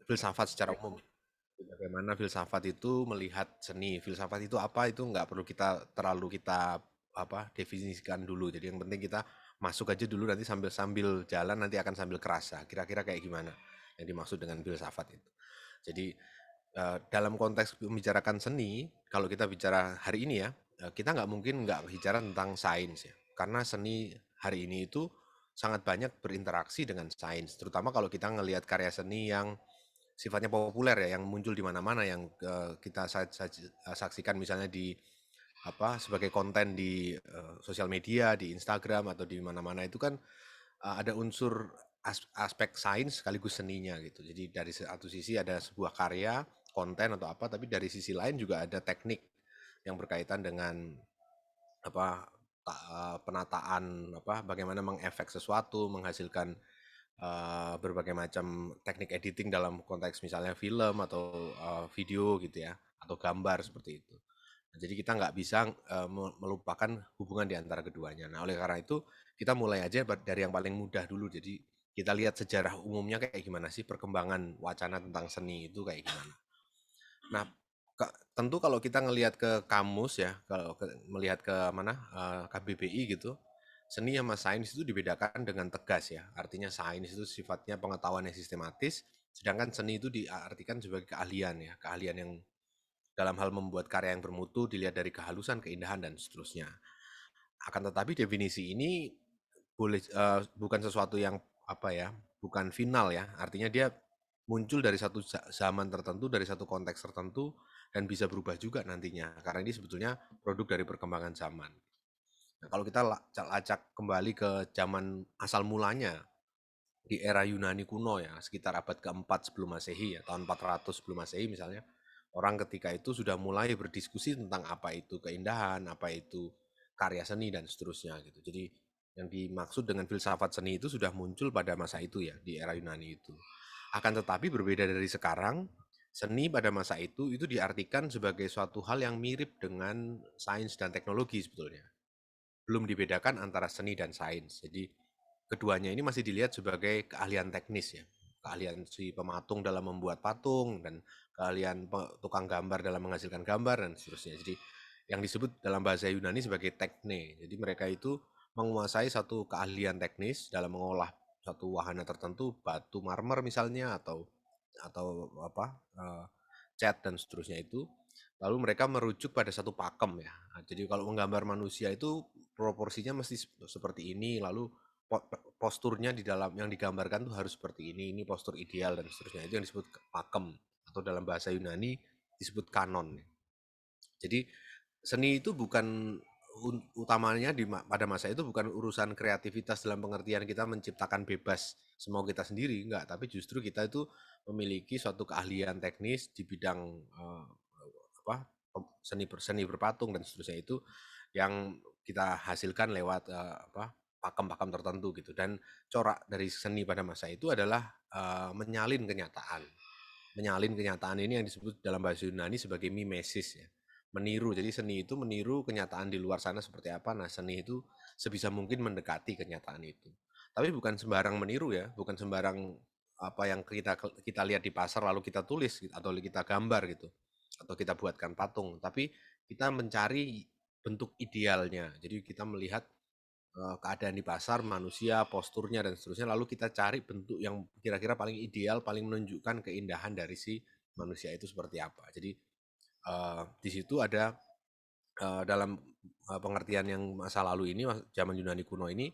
filsafat secara umum. Bagaimana filsafat itu melihat seni. Filsafat itu apa, itu nggak perlu kita apa definisikan dulu. Jadi yang penting kita masuk aja dulu, nanti sambil sambil jalan nanti akan sambil kerasa. Kira-kira kayak gimana yang dimaksud dengan filsafat itu. Jadi dalam konteks membicarakan seni, kalau kita bicara hari ini ya, kita nggak mungkin nggak bicara tentang sains ya. Karena seni hari ini itu sangat banyak berinteraksi dengan sains, terutama kalau kita ngelihat karya seni yang sifatnya populer ya, yang muncul di mana-mana, yang kita saksikan misalnya di apa sebagai konten di sosial media, di Instagram atau di mana-mana itu kan ada unsur aspek sains sekaligus seninya gitu. Jadi dari satu sisi ada sebuah karya, konten atau apa, tapi dari sisi lain juga ada teknik yang berkaitan dengan apa penataan apa bagaimana mengefek sesuatu, menghasilkan berbagai macam teknik editing dalam konteks misalnya film atau video gitu ya, atau gambar seperti itu. Nah, jadi kita nggak bisa melupakan hubungan di antara keduanya. Nah, oleh karena itu kita mulai aja dari yang paling mudah dulu. Jadi kita lihat sejarah umumnya kayak gimana sih perkembangan wacana tentang seni itu kayak gimana. Nah, tentu kalau kita ngelihat ke kamus ya, kalau melihat ke mana KBBI gitu, seni sama sains itu dibedakan dengan tegas ya. Artinya sains itu sifatnya pengetahuan yang sistematis, sedangkan seni itu diartikan sebagai keahlian ya, keahlian yang dalam hal membuat karya yang bermutu dilihat dari kehalusan, keindahan dan seterusnya. Akan tetapi definisi ini bukan sesuatu yang apa ya, bukan final ya. Artinya dia muncul dari satu zaman tertentu, dari satu konteks tertentu dan bisa berubah juga nantinya. Karena ini sebetulnya produk dari perkembangan zaman. Nah, kalau kita lacak kembali ke zaman asal mulanya di era Yunani kuno ya, sekitar abad keempat sebelum Masehi ya, tahun 400 sebelum Masehi misalnya, orang ketika itu sudah mulai berdiskusi tentang apa itu keindahan, apa itu karya seni dan seterusnya gitu. Jadi yang dimaksud dengan filsafat seni itu sudah muncul pada masa itu ya, di era Yunani itu. Akan tetapi berbeda dari sekarang, seni pada masa itu diartikan sebagai suatu hal yang mirip dengan sains dan teknologi sebetulnya. Belum dibedakan antara seni dan sains. Jadi keduanya ini masih dilihat sebagai keahlian teknis ya. Keahlian si pematung dalam membuat patung dan keahlian tukang gambar dalam menghasilkan gambar dan seterusnya. Jadi yang disebut dalam bahasa Yunani sebagai tekne. Jadi mereka itu menguasai satu keahlian teknis dalam mengolah satu wahana tertentu, batu marmer misalnya atau apa cat dan seterusnya itu. Lalu mereka merujuk pada satu pakem ya. Nah, jadi kalau menggambar manusia itu proporsinya mesti seperti ini, lalu posturnya di dalam yang digambarkan tuh harus seperti ini postur ideal dan seterusnya. Itu yang disebut pakem atau dalam bahasa Yunani disebut kanon. Jadi seni itu bukan utamanya pada masa itu bukan urusan kreativitas dalam pengertian kita menciptakan bebas semau kita sendiri, enggak, tapi justru kita itu memiliki suatu keahlian teknis di bidang apa seni berpatung dan seterusnya itu yang kita hasilkan lewat apa pakem-pakem tertentu gitu, dan corak dari seni pada masa itu adalah menyalin kenyataan. Menyalin kenyataan ini yang disebut dalam bahasa Yunani sebagai mimesis ya. Meniru. Jadi seni itu meniru kenyataan di luar sana seperti apa. Nah, seni itu sebisa mungkin mendekati kenyataan itu. Tapi bukan sembarang meniru ya, bukan sembarang apa yang kita lihat di pasar lalu kita tulis gitu, atau kita gambar gitu. Atau kita buatkan patung, tapi kita mencari bentuk idealnya. Jadi kita melihat keadaan di pasar, manusia, posturnya dan seterusnya, lalu kita cari bentuk yang kira-kira paling ideal, paling menunjukkan keindahan dari si manusia itu seperti apa. Jadi di situ ada dalam pengertian yang masa lalu ini, zaman Yunani kuno ini,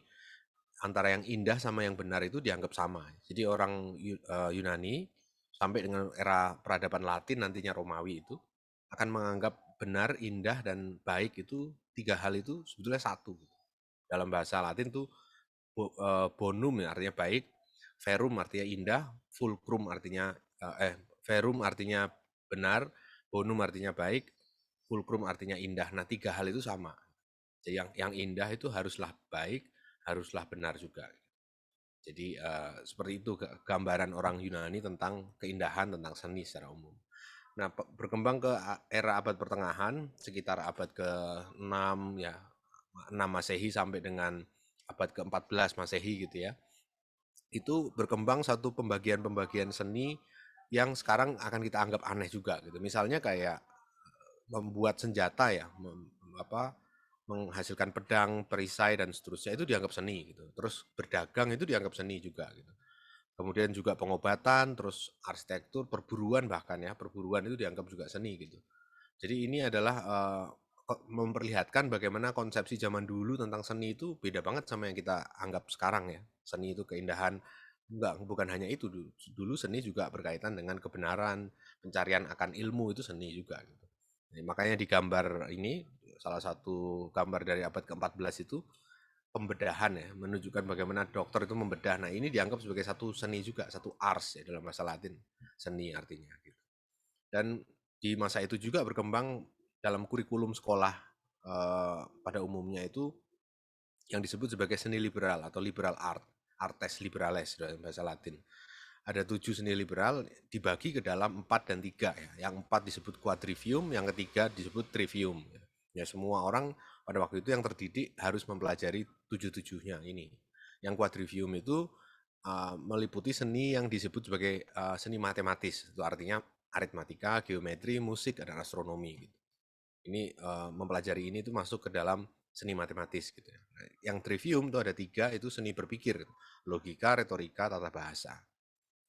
antara yang indah sama yang benar itu dianggap sama. Jadi orang Yunani sampai dengan era peradaban Latin nantinya Romawi itu akan menganggap benar, indah dan baik itu tiga hal itu sebetulnya satu. Dalam bahasa Latin tuh bonum ya, artinya baik, verum artinya indah, fulcrum artinya verum artinya benar, bonum artinya baik, fulcrum artinya indah. Nah, tiga hal itu sama. Jadi yang indah itu haruslah baik, haruslah benar juga. Jadi seperti itu gambaran orang Yunani tentang keindahan, tentang seni secara umum. Nah, berkembang ke era abad pertengahan, sekitar abad ke-6 ya, 6 Masehi sampai dengan abad ke-14 Masehi gitu ya. Itu berkembang satu pembagian-pembagian seni yang sekarang akan kita anggap aneh juga gitu. Misalnya kayak membuat senjata ya, menghasilkan pedang, perisai dan seterusnya itu dianggap seni gitu. Terus berdagang itu dianggap seni juga gitu. Kemudian juga pengobatan, terus arsitektur, perburuan bahkan ya, perburuan itu dianggap juga seni gitu. Jadi ini adalah memperlihatkan bagaimana konsepsi zaman dulu tentang seni itu beda banget sama yang kita anggap sekarang ya. Seni itu keindahan, enggak, bukan hanya itu dulu. Dulu seni juga berkaitan dengan kebenaran, pencarian akan ilmu itu seni juga gitu. Nah, makanya di gambar ini salah satu gambar dari abad ke-14 itu pembedahan ya, menunjukkan bagaimana dokter itu membedah. Nah, ini dianggap sebagai satu seni juga, satu ars ya dalam bahasa Latin. Seni artinya gitu. Dan di masa itu juga berkembang dalam kurikulum sekolah pada umumnya itu yang disebut sebagai seni liberal atau liberal art, artes liberales dalam bahasa Latin. Ada 7 seni liberal dibagi ke dalam 4 dan 3 ya. Yang 4 disebut quadrivium, yang ketiga disebut trivium. Ya semua orang pada waktu itu yang terdidik harus mempelajari 7-7-nya ini. Yang quadrivium itu meliputi seni yang disebut sebagai seni matematis. Itu artinya aritmatika, geometri, musik, dan astronomi. Gitu. Ini mempelajari ini itu masuk ke dalam seni matematis gitu ya. Yang trivium itu ada 3, itu seni berpikir, logika, retorika, tata bahasa.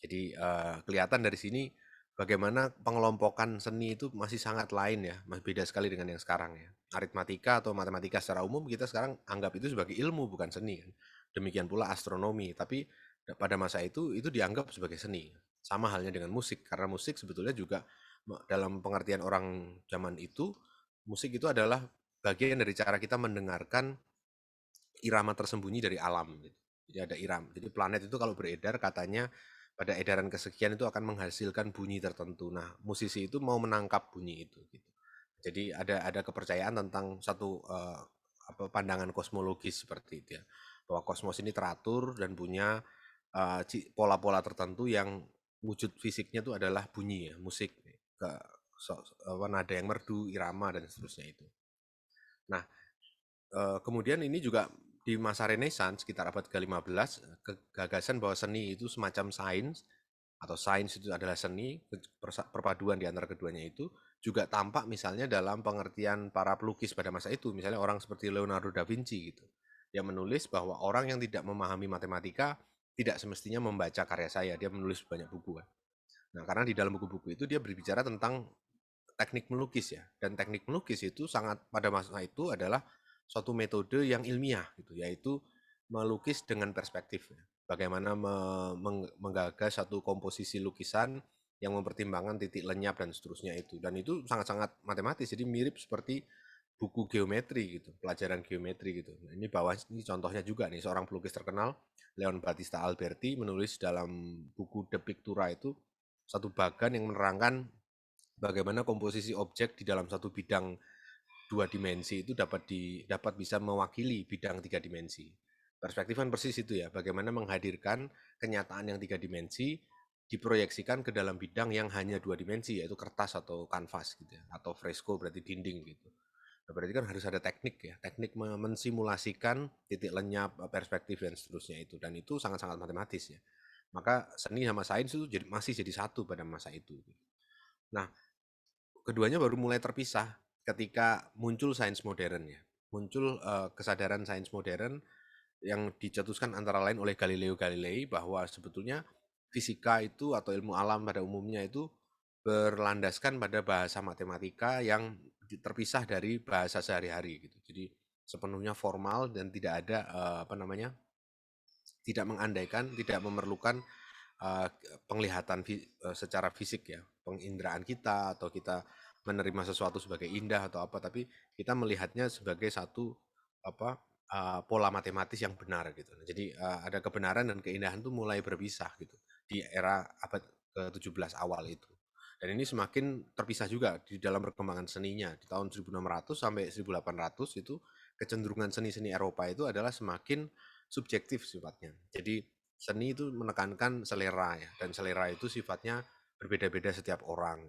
Jadi kelihatan dari sini bagaimana pengelompokan seni itu masih sangat lain ya, masih beda sekali dengan yang sekarang ya. Aritmatika atau matematika secara umum kita sekarang anggap itu sebagai ilmu bukan seni kan. Demikian pula astronomi, tapi pada masa itu dianggap sebagai seni. Sama halnya dengan musik, karena musik sebetulnya juga dalam pengertian orang zaman itu, musik itu adalah bagian dari cara kita mendengarkan irama tersembunyi dari alam gitu. Jadi ada irama. Jadi planet itu kalau beredar katanya pada edaran kesekian itu akan menghasilkan bunyi tertentu. Nah, musisi itu mau menangkap bunyi itu gitu. Jadi ada kepercayaan tentang satu pandangan kosmologis seperti itu ya. Bahwa kosmos ini teratur dan punya pola-pola tertentu yang wujud fisiknya itu adalah bunyi ya, musik ke nada yang merdu, irama dan seterusnya itu. Nah, kemudian ini juga di masa Renaissance sekitar abad ke-15 gagasan bahwa seni itu semacam sains atau sains itu adalah seni, perpaduan di antara keduanya itu juga tampak misalnya dalam pengertian para pelukis pada masa itu, misalnya orang seperti Leonardo da Vinci gitu. Dia menulis bahwa orang yang tidak memahami matematika tidak semestinya membaca karya saya, dia menulis banyak buku. Nah, karena di dalam buku-buku itu dia berbicara tentang teknik melukis ya, dan teknik melukis itu sangat pada masa itu adalah suatu metode yang ilmiah gitu, yaitu melukis dengan perspektif. Bagaimana menggagas satu komposisi lukisan yang mempertimbangkan titik lenyap dan seterusnya itu. Dan itu sangat-sangat matematis, jadi mirip seperti buku geometri gitu, pelajaran geometri gitu. Nah, ini bawah ini contohnya juga nih seorang pelukis terkenal Leon Battista Alberti menulis dalam buku De Pictura itu satu bagan yang menerangkan bagaimana komposisi objek di dalam satu bidang 2 dimensi itu dapat bisa mewakili bidang 3 dimensi. Perspektif kan persis itu ya, bagaimana menghadirkan kenyataan yang 3 dimensi diproyeksikan ke dalam bidang yang hanya 2 dimensi, yaitu kertas atau kanvas gitu ya, atau fresko berarti dinding gitu. Nah, berarti kan harus ada teknik ya, teknik mensimulasikan titik lenyap, perspektif dan seterusnya itu, dan itu sangat-sangat matematis ya. Maka seni sama sains itu masih jadi satu pada masa itu. Nah, keduanya baru mulai terpisah ketika muncul sains modern ya. Muncul kesadaran sains modern yang dicetuskan antara lain oleh Galileo Galilei bahwa sebetulnya fisika itu atau ilmu alam pada umumnya itu berlandaskan pada bahasa matematika yang terpisah dari bahasa sehari-hari gitu. Jadi sepenuhnya formal dan tidak ada tidak mengandaikan, tidak memerlukan penglihatan secara fisik ya, penginderaan kita atau kita menerima sesuatu sebagai indah atau apa, tapi kita melihatnya sebagai satu pola matematis yang benar gitu. Jadi ada kebenaran dan keindahan itu mulai berpisah gitu di era abad ke-17 awal itu. Dan ini semakin terpisah juga di dalam perkembangan seninya. Di tahun 1600 sampai 1800 itu kecenderungan seni-seni Eropa itu adalah semakin subjektif sifatnya. Jadi seni itu menekankan selera ya, dan selera itu sifatnya berbeda-beda setiap orang.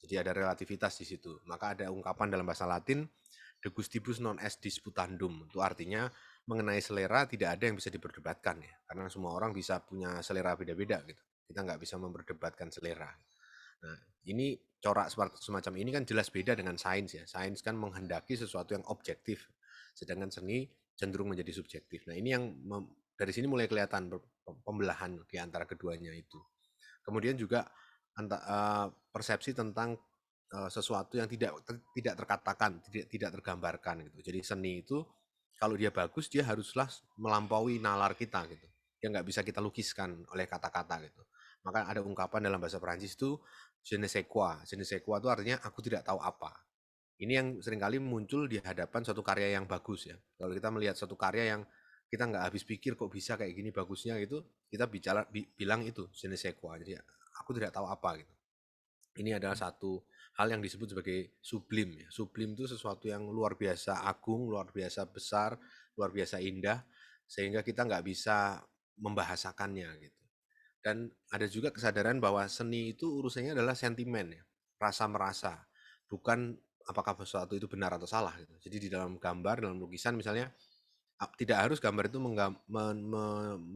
Jadi ada relativitas di situ. Maka ada ungkapan dalam bahasa Latin, de gustibus non est disputandum. Itu artinya mengenai selera tidak ada yang bisa diperdebatkan ya, karena semua orang bisa punya selera beda-beda gitu. Kita nggak bisa memperdebatkan selera. Nah, ini corak semacam ini kan jelas beda dengan sains ya. Sains kan menghendaki sesuatu yang objektif, sedangkan seni cenderung menjadi subjektif. Nah, ini yang dari sini mulai kelihatan pembelahan di antara keduanya itu. Kemudian juga persepsi tentang sesuatu yang tidak terkatakan, tidak tergambarkan gitu. Jadi seni itu kalau dia bagus dia haruslah melampaui nalar kita gitu. Dia nggak bisa kita lukiskan oleh kata-kata gitu. Maka ada ungkapan dalam bahasa Perancis itu je ne sais quoi. Je ne sais quoi itu artinya aku tidak tahu apa. Ini yang seringkali muncul di hadapan suatu karya yang bagus ya. Kalau kita melihat suatu karya yang kita nggak habis pikir kok bisa kayak gini bagusnya gitu, kita bilang itu je ne sais quoi. Jadi aku tidak tahu apa gitu. Ini adalah satu hal yang disebut sebagai sublim ya. Sublim itu sesuatu yang luar biasa agung, luar biasa besar, luar biasa indah, sehingga kita nggak bisa membahasakannya gitu. Dan ada juga kesadaran bahwa seni itu urusannya adalah sentimen ya, rasa merasa, bukan apakah sesuatu itu benar atau salah gitu. Jadi di dalam gambar, dalam lukisan misalnya tidak harus gambar itu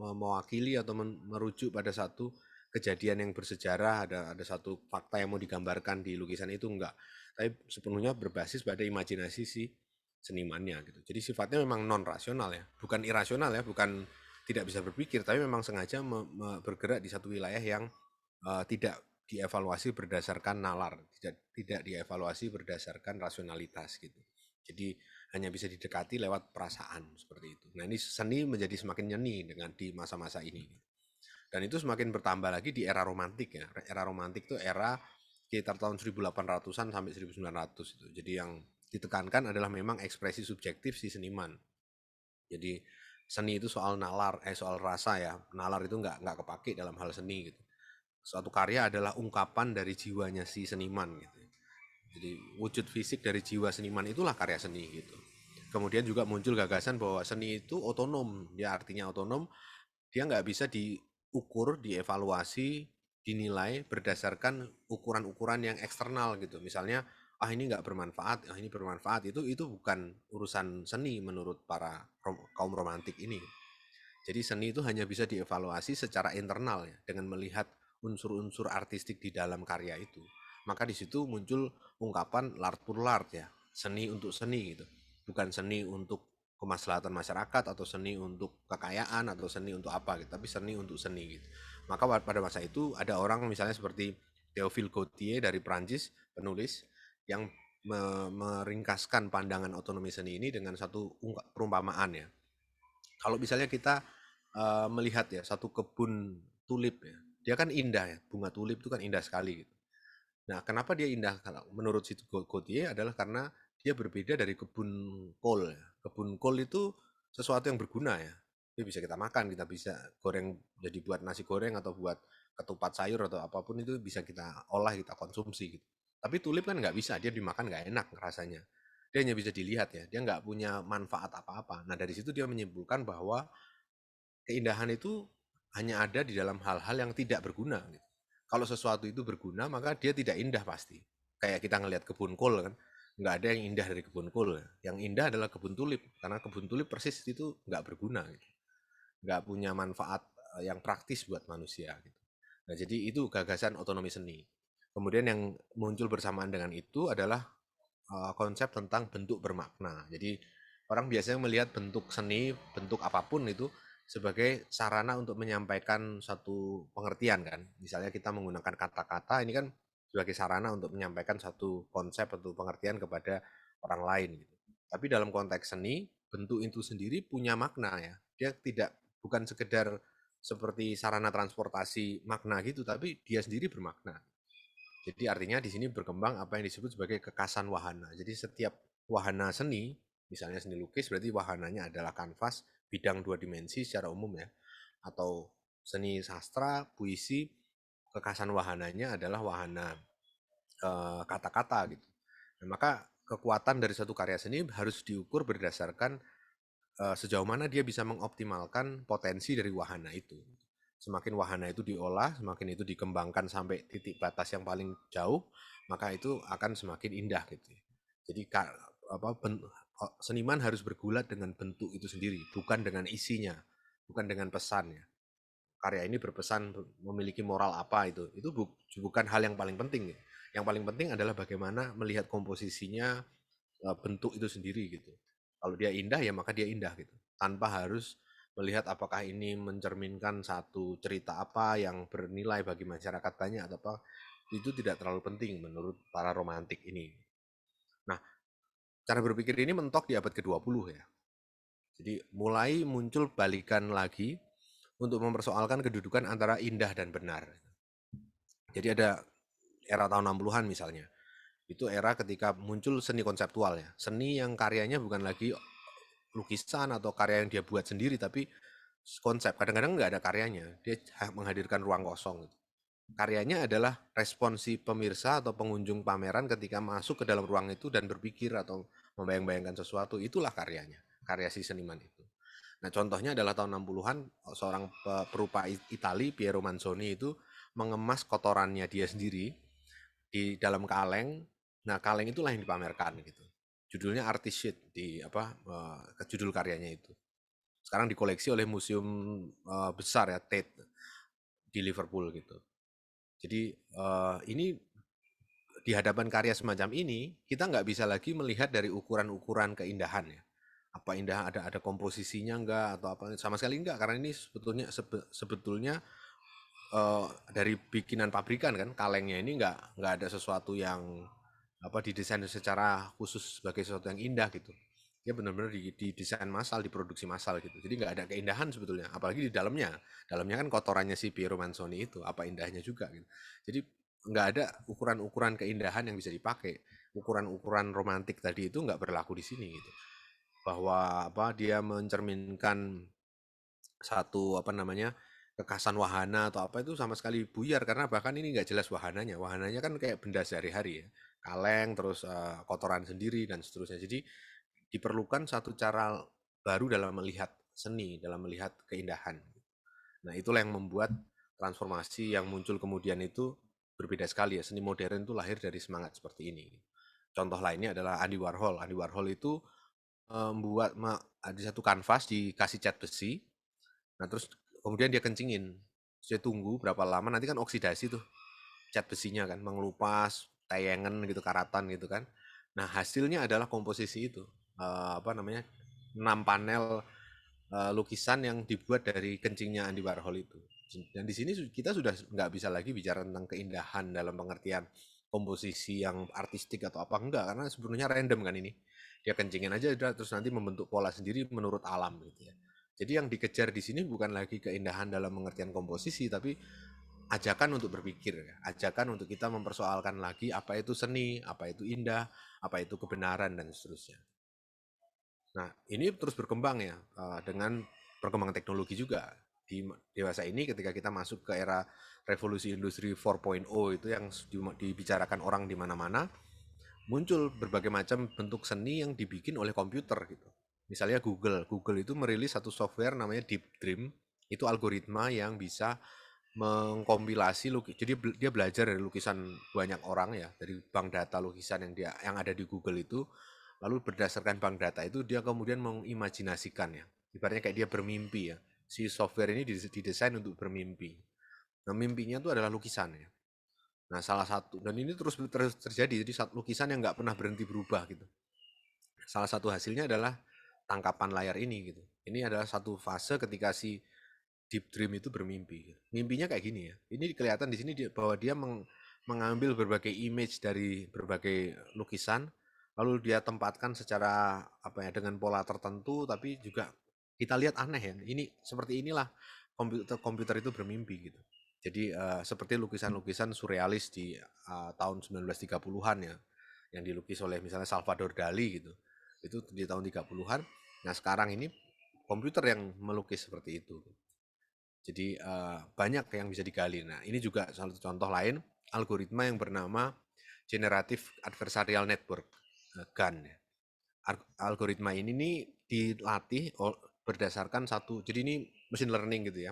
mewakili atau merujuk pada satu kejadian yang bersejarah, ada satu fakta yang mau digambarkan di lukisan itu enggak. Tapi sepenuhnya berbasis pada imajinasi si senimannya gitu. Jadi sifatnya memang non rasional ya, bukan irasional ya, bukan tidak bisa berpikir, tapi memang sengaja bergerak di satu wilayah yang tidak dievaluasi berdasarkan nalar, tidak dievaluasi berdasarkan rasionalitas gitu. Jadi hanya bisa didekati lewat perasaan seperti itu. Nah, ini seni menjadi semakin nyeni dengan di masa-masa ini. Dan itu semakin bertambah lagi di era romantik ya. Era romantik itu era sekitar tahun 1800-an sampai 1900 itu. Jadi yang ditekankan adalah memang ekspresi subjektif si seniman. Jadi seni itu soal nalar, soal rasa ya. Nalar itu nggak kepake dalam hal seni gitu. Suatu karya adalah ungkapan dari jiwanya si seniman gitu. Jadi wujud fisik dari jiwa seniman itulah karya seni gitu. Kemudian juga muncul gagasan bahwa seni itu otonom, ya artinya otonom, dia nggak bisa diukur, dievaluasi, dinilai berdasarkan ukuran-ukuran yang eksternal gitu. Misalnya, ah ini nggak bermanfaat, ah ini bermanfaat, itu bukan urusan seni menurut para kaum romantik ini. Jadi seni itu hanya bisa dievaluasi secara internal ya, dengan melihat unsur-unsur artistik di dalam karya itu. Maka di situ muncul ungkapan l'art pour l'art ya, seni untuk seni gitu. Bukan seni untuk kemaslahatan masyarakat atau seni untuk kekayaan atau seni untuk apa gitu, tapi seni untuk seni gitu. Maka pada masa itu ada orang misalnya seperti Théophile Gautier dari Prancis, penulis yang meringkaskan pandangan otonomi seni ini dengan satu perumpamaan ya. Kalau misalnya kita melihat ya satu kebun tulip ya, dia kan indah ya, bunga tulip itu kan indah sekali gitu. Nah, kenapa dia indah kalau menurut si Gautier adalah karena dia berbeda dari kebun kol ya. Kebun kol itu sesuatu yang berguna ya. Dia bisa kita makan, kita bisa goreng jadi buat nasi goreng atau buat ketupat sayur atau apapun itu bisa kita olah, kita konsumsi gitu. Tapi tulip kan nggak bisa, dia dimakan nggak enak rasanya. Dia hanya bisa dilihat ya, dia nggak punya manfaat apa-apa. Nah dari situ dia menyimpulkan bahwa keindahan itu hanya ada di dalam hal-hal yang tidak berguna gitu. Kalau sesuatu itu berguna maka dia tidak indah pasti. Kayak kita ngelihat kebun kol kan, nggak ada yang indah dari kebun kol. Yang indah adalah kebun tulip karena kebun tulip persis itu nggak berguna, gitu. Nggak punya manfaat yang praktis buat manusia. Gitu. Nah jadi itu gagasan otonomi seni. Kemudian yang muncul bersamaan dengan itu adalah konsep tentang bentuk bermakna. Jadi orang biasanya melihat bentuk seni, bentuk apapun itu sebagai sarana untuk menyampaikan satu pengertian kan. Misalnya kita menggunakan kata-kata ini kan sebagai sarana untuk menyampaikan satu konsep atau pengertian kepada orang lain gitu. Tapi dalam konteks seni, bentuk itu sendiri punya makna ya. Dia tidak bukan sekedar seperti sarana transportasi makna gitu, tapi dia sendiri bermakna. Jadi artinya di sini berkembang apa yang disebut sebagai kekasan wahana. Jadi setiap wahana seni, misalnya seni lukis berarti wahananya adalah kanvas bidang dua dimensi secara umum ya. Atau seni sastra, puisi, kekasan wahananya adalah wahana kata-kata gitu. Nah, maka kekuatan dari satu karya seni harus diukur berdasarkan sejauh mana dia bisa mengoptimalkan potensi dari wahana itu. Semakin wahana itu diolah, semakin itu dikembangkan sampai titik batas yang paling jauh, maka itu akan semakin indah gitu. Jadi seniman harus bergulat dengan bentuk itu sendiri, bukan dengan isinya, bukan dengan pesannya. karya ini berpesan memiliki moral apa itu bukan hal yang paling penting. Yang paling penting adalah bagaimana melihat komposisinya, bentuk itu sendiri gitu. Kalau dia indah ya maka dia indah gitu. Tanpa harus melihat apakah ini mencerminkan satu cerita apa yang bernilai bagi masyarakat banyak atau apa, itu tidak terlalu penting menurut para romantik ini. Nah, cara berpikir ini mentok di abad ke-20 ya. Jadi mulai muncul balikan lagi untuk mempersoalkan kedudukan antara indah dan benar. Jadi ada era tahun 60-an misalnya. Itu era ketika muncul seni konseptual ya. Seni yang karyanya bukan lagi lukisan atau karya yang dia buat sendiri, tapi konsep. Kadang-kadang nggak ada karyanya. Dia menghadirkan ruang kosong. Karyanya adalah responsi pemirsa atau pengunjung pameran ketika masuk ke dalam ruang itu dan berpikir atau membayang-bayangkan sesuatu. Itulah karyanya. Karya si seniman itu. Nah, contohnya adalah tahun 60-an seorang perupa Itali, Piero Manzoni itu mengemas kotorannya dia sendiri di dalam kaleng. Nah, kaleng itulah yang dipamerkan gitu. Judulnya Artist Sheet di judul karyanya itu. Sekarang dikoleksi oleh museum besar ya, Tate di Liverpool gitu. Jadi ini di hadapan karya semacam ini kita nggak bisa lagi melihat dari ukuran-ukuran keindahan ya. Apa indah ada komposisinya enggak atau apa sama sekali enggak karena ini sebetulnya dari bikinan pabrikan kan kalengnya ini nggak ada sesuatu yang apa didesain secara khusus sebagai sesuatu yang indah gitu. Dia benar-benar didesain massal, diproduksi massal gitu. Jadi nggak ada keindahan sebetulnya. Apalagi di dalamnya. Dalamnya kan kotorannya si Piero Manzoni itu. Apa indahnya juga gitu. Jadi nggak ada ukuran-ukuran keindahan yang bisa dipakai. Ukuran-ukuran romantik tadi itu nggak berlaku di sini gitu. Bahwa apa dia mencerminkan satu apa namanya kekasan wahana atau apa itu sama sekali buyar karena bahkan ini nggak jelas wahananya kan kayak benda sehari-hari ya kaleng terus kotoran sendiri dan seterusnya jadi diperlukan satu cara baru dalam melihat seni dalam melihat keindahan nah itulah yang membuat transformasi yang muncul kemudian itu berbeda sekali ya seni modern itu lahir dari semangat seperti ini contoh lainnya adalah Andy Warhol itu membuat ada satu kanvas dikasih cat besi. Nah, terus kemudian dia kencingin. Saya tunggu berapa lama, nanti kan oksidasi tuh cat besinya kan, mengelupas, tayangan gitu, karatan gitu kan. Nah, hasilnya adalah komposisi itu. Apa namanya, 6 panel lukisan yang dibuat dari kencingnya Andy Warhol itu. Dan di sini kita sudah nggak bisa lagi bicara tentang keindahan dalam pengertian komposisi yang artistik atau apa enggak karena sebenarnya random kan ini dia kencingin aja terus nanti membentuk pola sendiri menurut alam gitu ya jadi yang dikejar di sini bukan lagi keindahan dalam pengertian komposisi tapi ajakan untuk berpikir ajakan untuk kita mempersoalkan lagi apa itu seni apa itu indah apa itu kebenaran dan seterusnya nah ini terus berkembang ya dengan perkembangan teknologi juga di dewasa ini ketika kita masuk ke era revolusi industri 4.0 itu yang dibicarakan orang di mana-mana muncul berbagai macam bentuk seni yang dibikin oleh komputer gitu. Misalnya Google itu merilis satu software namanya Deep Dream, itu algoritma yang bisa mengkompilasi jadi dia belajar dari lukisan banyak orang ya, dari bank data lukisan yang ada di Google itu, lalu berdasarkan bank data itu dia kemudian mengimajinasikan ya. Ibaratnya kayak dia bermimpi ya. Si software ini didesain untuk bermimpi. Nah, mimpinya itu adalah lukisan ya. Nah, salah satu dan ini terus terjadi jadi lukisan yang nggak pernah berhenti berubah gitu. Salah satu hasilnya adalah tangkapan layar ini gitu. Ini adalah satu fase ketika si deep dream itu bermimpi. Mimpinya kayak gini ya. Ini kelihatan di sini bahwa dia mengambil berbagai image dari berbagai lukisan lalu dia tempatkan secara apa ya dengan pola tertentu tapi juga kita lihat aneh ya. Ini seperti inilah komputer itu bermimpi gitu. Jadi seperti lukisan-lukisan surrealis di tahun 1930-an ya yang dilukis oleh misalnya Salvador Dali gitu. Itu di tahun 30-an. Nah, sekarang ini komputer yang melukis seperti itu. Jadi banyak yang bisa digali. Nah, ini juga salah satu contoh lain algoritma yang bernama Generative Adversarial Network GAN. Algoritma ini nih dilatih berdasarkan satu. Jadi ini mesin learning gitu ya.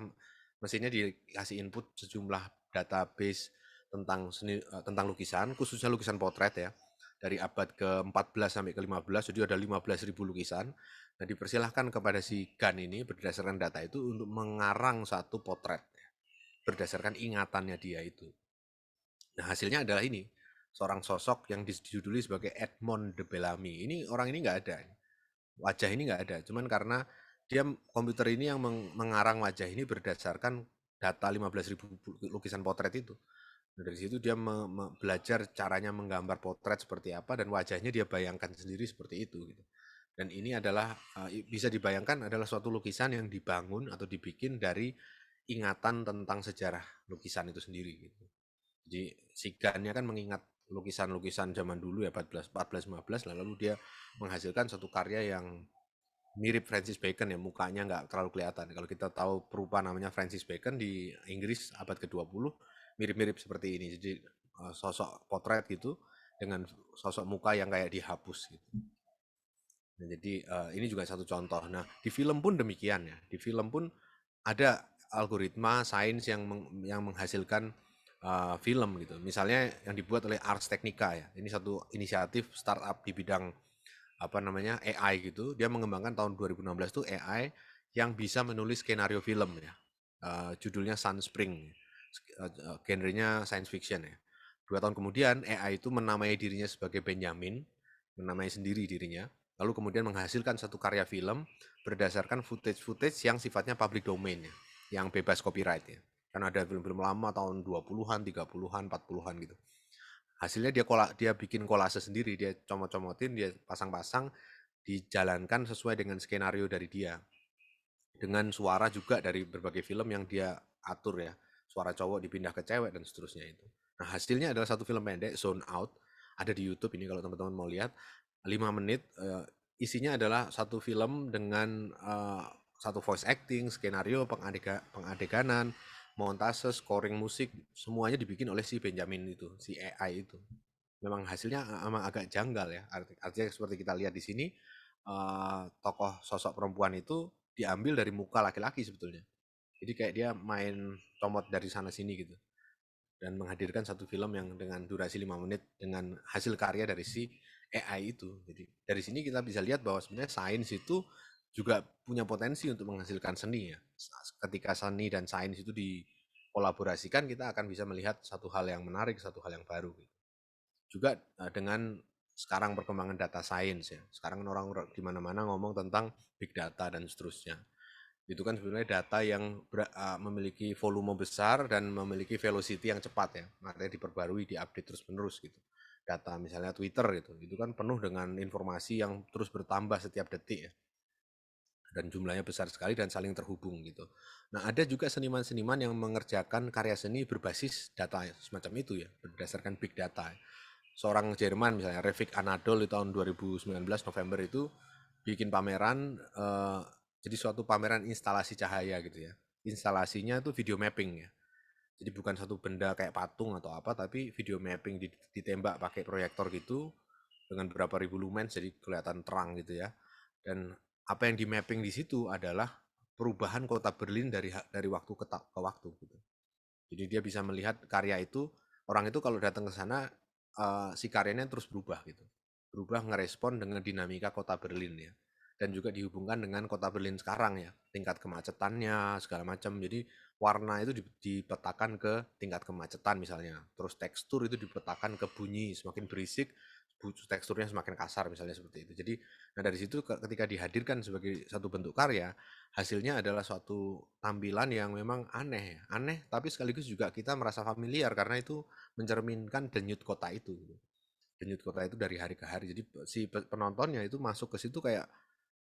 Mesinnya dikasih input sejumlah database tentang lukisan, khususnya lukisan potret ya. Dari abad ke-14 sampai ke-15, jadi ada 15.000 lukisan. Nah, dipersilahkan kepada si GAN ini berdasarkan data itu untuk mengarang satu potret. berdasarkan ingatannya dia itu. Nah, hasilnya adalah ini, seorang sosok yang dijuduli sebagai Edmond de Bellamy. Ini orang ini nggak ada, wajah ini nggak ada. Cuman karena dia komputer ini yang mengarang wajah ini berdasarkan data 15.000 lukisan potret itu. Nah, dari situ dia belajar caranya menggambar potret seperti apa dan wajahnya dia bayangkan sendiri seperti itu gitu. Dan ini adalah bisa dibayangkan adalah suatu lukisan yang dibangun atau dibikin dari ingatan tentang sejarah lukisan itu sendiri gitu. Jadi Sigannya kan mengingat lukisan-lukisan zaman dulu ya 14, 14, 15, lalu dia menghasilkan satu karya yang mirip Francis Bacon ya, mukanya nggak terlalu kelihatan. Kalau kita tahu perupa namanya Francis Bacon di Inggris abad ke-20, mirip-mirip seperti ini. Jadi sosok potret gitu dengan sosok muka yang kayak dihapus gitu. Nah, jadi ini juga satu contoh. Nah, di film pun demikian ya. Di film pun ada algoritma sains yang menghasilkan film gitu. Misalnya yang dibuat oleh Ars Technica ya. Ini satu inisiatif startup di bidang apa namanya AI gitu. Dia mengembangkan tahun 2016 tuh AI yang bisa menulis skenario film ya. Judulnya Sunspring. Genrenya science fiction ya. 2 tahun kemudian AI itu menamai dirinya sebagai Benjamin, menamai sendiri dirinya, lalu kemudian menghasilkan satu karya film berdasarkan footage-footage yang sifatnya public domain ya, yang bebas copyright ya. Kan ada film-film lama tahun 20-an, 30-an, 40-an gitu. Hasilnya dia bikin kolase sendiri, dia comot-comotin, dia pasang-pasang, dijalankan sesuai dengan skenario dari dia. Dengan suara juga dari berbagai film yang dia atur ya. Suara cowok dipindah ke cewek dan seterusnya itu. Nah, hasilnya adalah satu film pendek, Zone Out. Ada di YouTube ini kalau teman-teman mau lihat. 5 menit. Isinya adalah satu film dengan satu voice acting, skenario, pengadeganan, montase, scoring musik. Semuanya dibikin oleh si Benjamin itu, si AI itu. Memang hasilnya memang agak janggal ya. Artinya seperti kita lihat di sini, tokoh sosok perempuan itu diambil dari muka laki-laki sebetulnya. Jadi kayak dia main comot dari sana sini gitu. Dan menghadirkan satu film yang dengan durasi 5 menit dengan hasil karya dari si AI itu. Jadi dari sini kita bisa lihat bahwa sebenarnya sains itu juga punya potensi untuk menghasilkan seni ya. Ketika seni dan sains itu dikolaborasikan, kita akan bisa melihat satu hal yang menarik, satu hal yang baru. Juga dengan sekarang perkembangan data science ya. Sekarang orang di mana-mana ngomong tentang big data dan seterusnya. Itu kan sebenarnya data yang memiliki volume besar dan memiliki velocity yang cepat ya. Makanya diperbarui, diupdate terus-menerus gitu. Data misalnya Twitter gitu, itu kan penuh dengan informasi yang terus bertambah setiap detik ya. Dan jumlahnya besar sekali dan saling terhubung gitu. Nah, ada juga seniman-seniman yang mengerjakan karya seni berbasis data semacam itu ya, berdasarkan big data. Seorang Jerman misalnya Revik Anadol di tahun 2019 November itu bikin pameran jadi suatu pameran instalasi cahaya gitu ya. Instalasinya itu video mapping ya. Jadi bukan satu benda kayak patung atau apa, tapi video mapping ditembak pakai proyektor gitu dengan beberapa ribu lumens jadi kelihatan terang gitu ya. Dan apa yang di mapping di situ adalah perubahan kota Berlin dari waktu ke waktu gitu. Jadi dia bisa melihat karya itu, orang itu kalau datang ke sana si karyanya terus berubah gitu. Berubah ngerespon dengan dinamika kota Berlin ya. Dan juga dihubungkan dengan kota Berlin sekarang ya, tingkat kemacetannya segala macam. Jadi warna itu dipetakan ke tingkat kemacetan misalnya. Terus tekstur itu dipetakan ke bunyi, semakin berisik teksturnya semakin kasar misalnya seperti itu. Jadi nah dari situ ketika dihadirkan sebagai satu bentuk karya, hasilnya adalah suatu tampilan yang memang aneh ya. Aneh tapi sekaligus juga kita merasa familiar karena itu mencerminkan denyut kota itu. Denyut kota itu dari hari ke hari. Jadi si penontonnya itu masuk ke situ kayak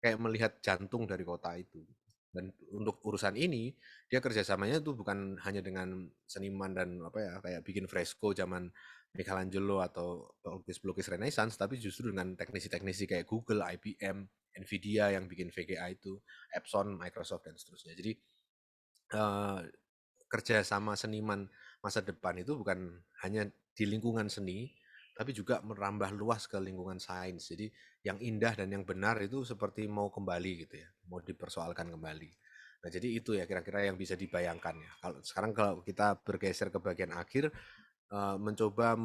kayak melihat jantung dari kota itu. Dan untuk urusan ini dia kerjasamanya itu bukan hanya dengan seniman dan apa ya kayak bikin fresko zaman Michelangelo atau pelukis-pelukis Renaissance, tapi justru dengan teknisi-teknisi kayak Google, IBM, Nvidia yang bikin VGA itu, Epson, Microsoft dan seterusnya. Jadi eh, kerja sama seniman masa depan itu bukan hanya di lingkungan seni, tapi juga merambah luas ke lingkungan sains. Jadi yang indah dan yang benar itu seperti mau kembali gitu ya, mau dipersoalkan kembali. Nah, jadi itu ya kira-kira yang bisa dibayangkan ya. Kalau sekarang kalau kita bergeser ke bagian akhir, mencoba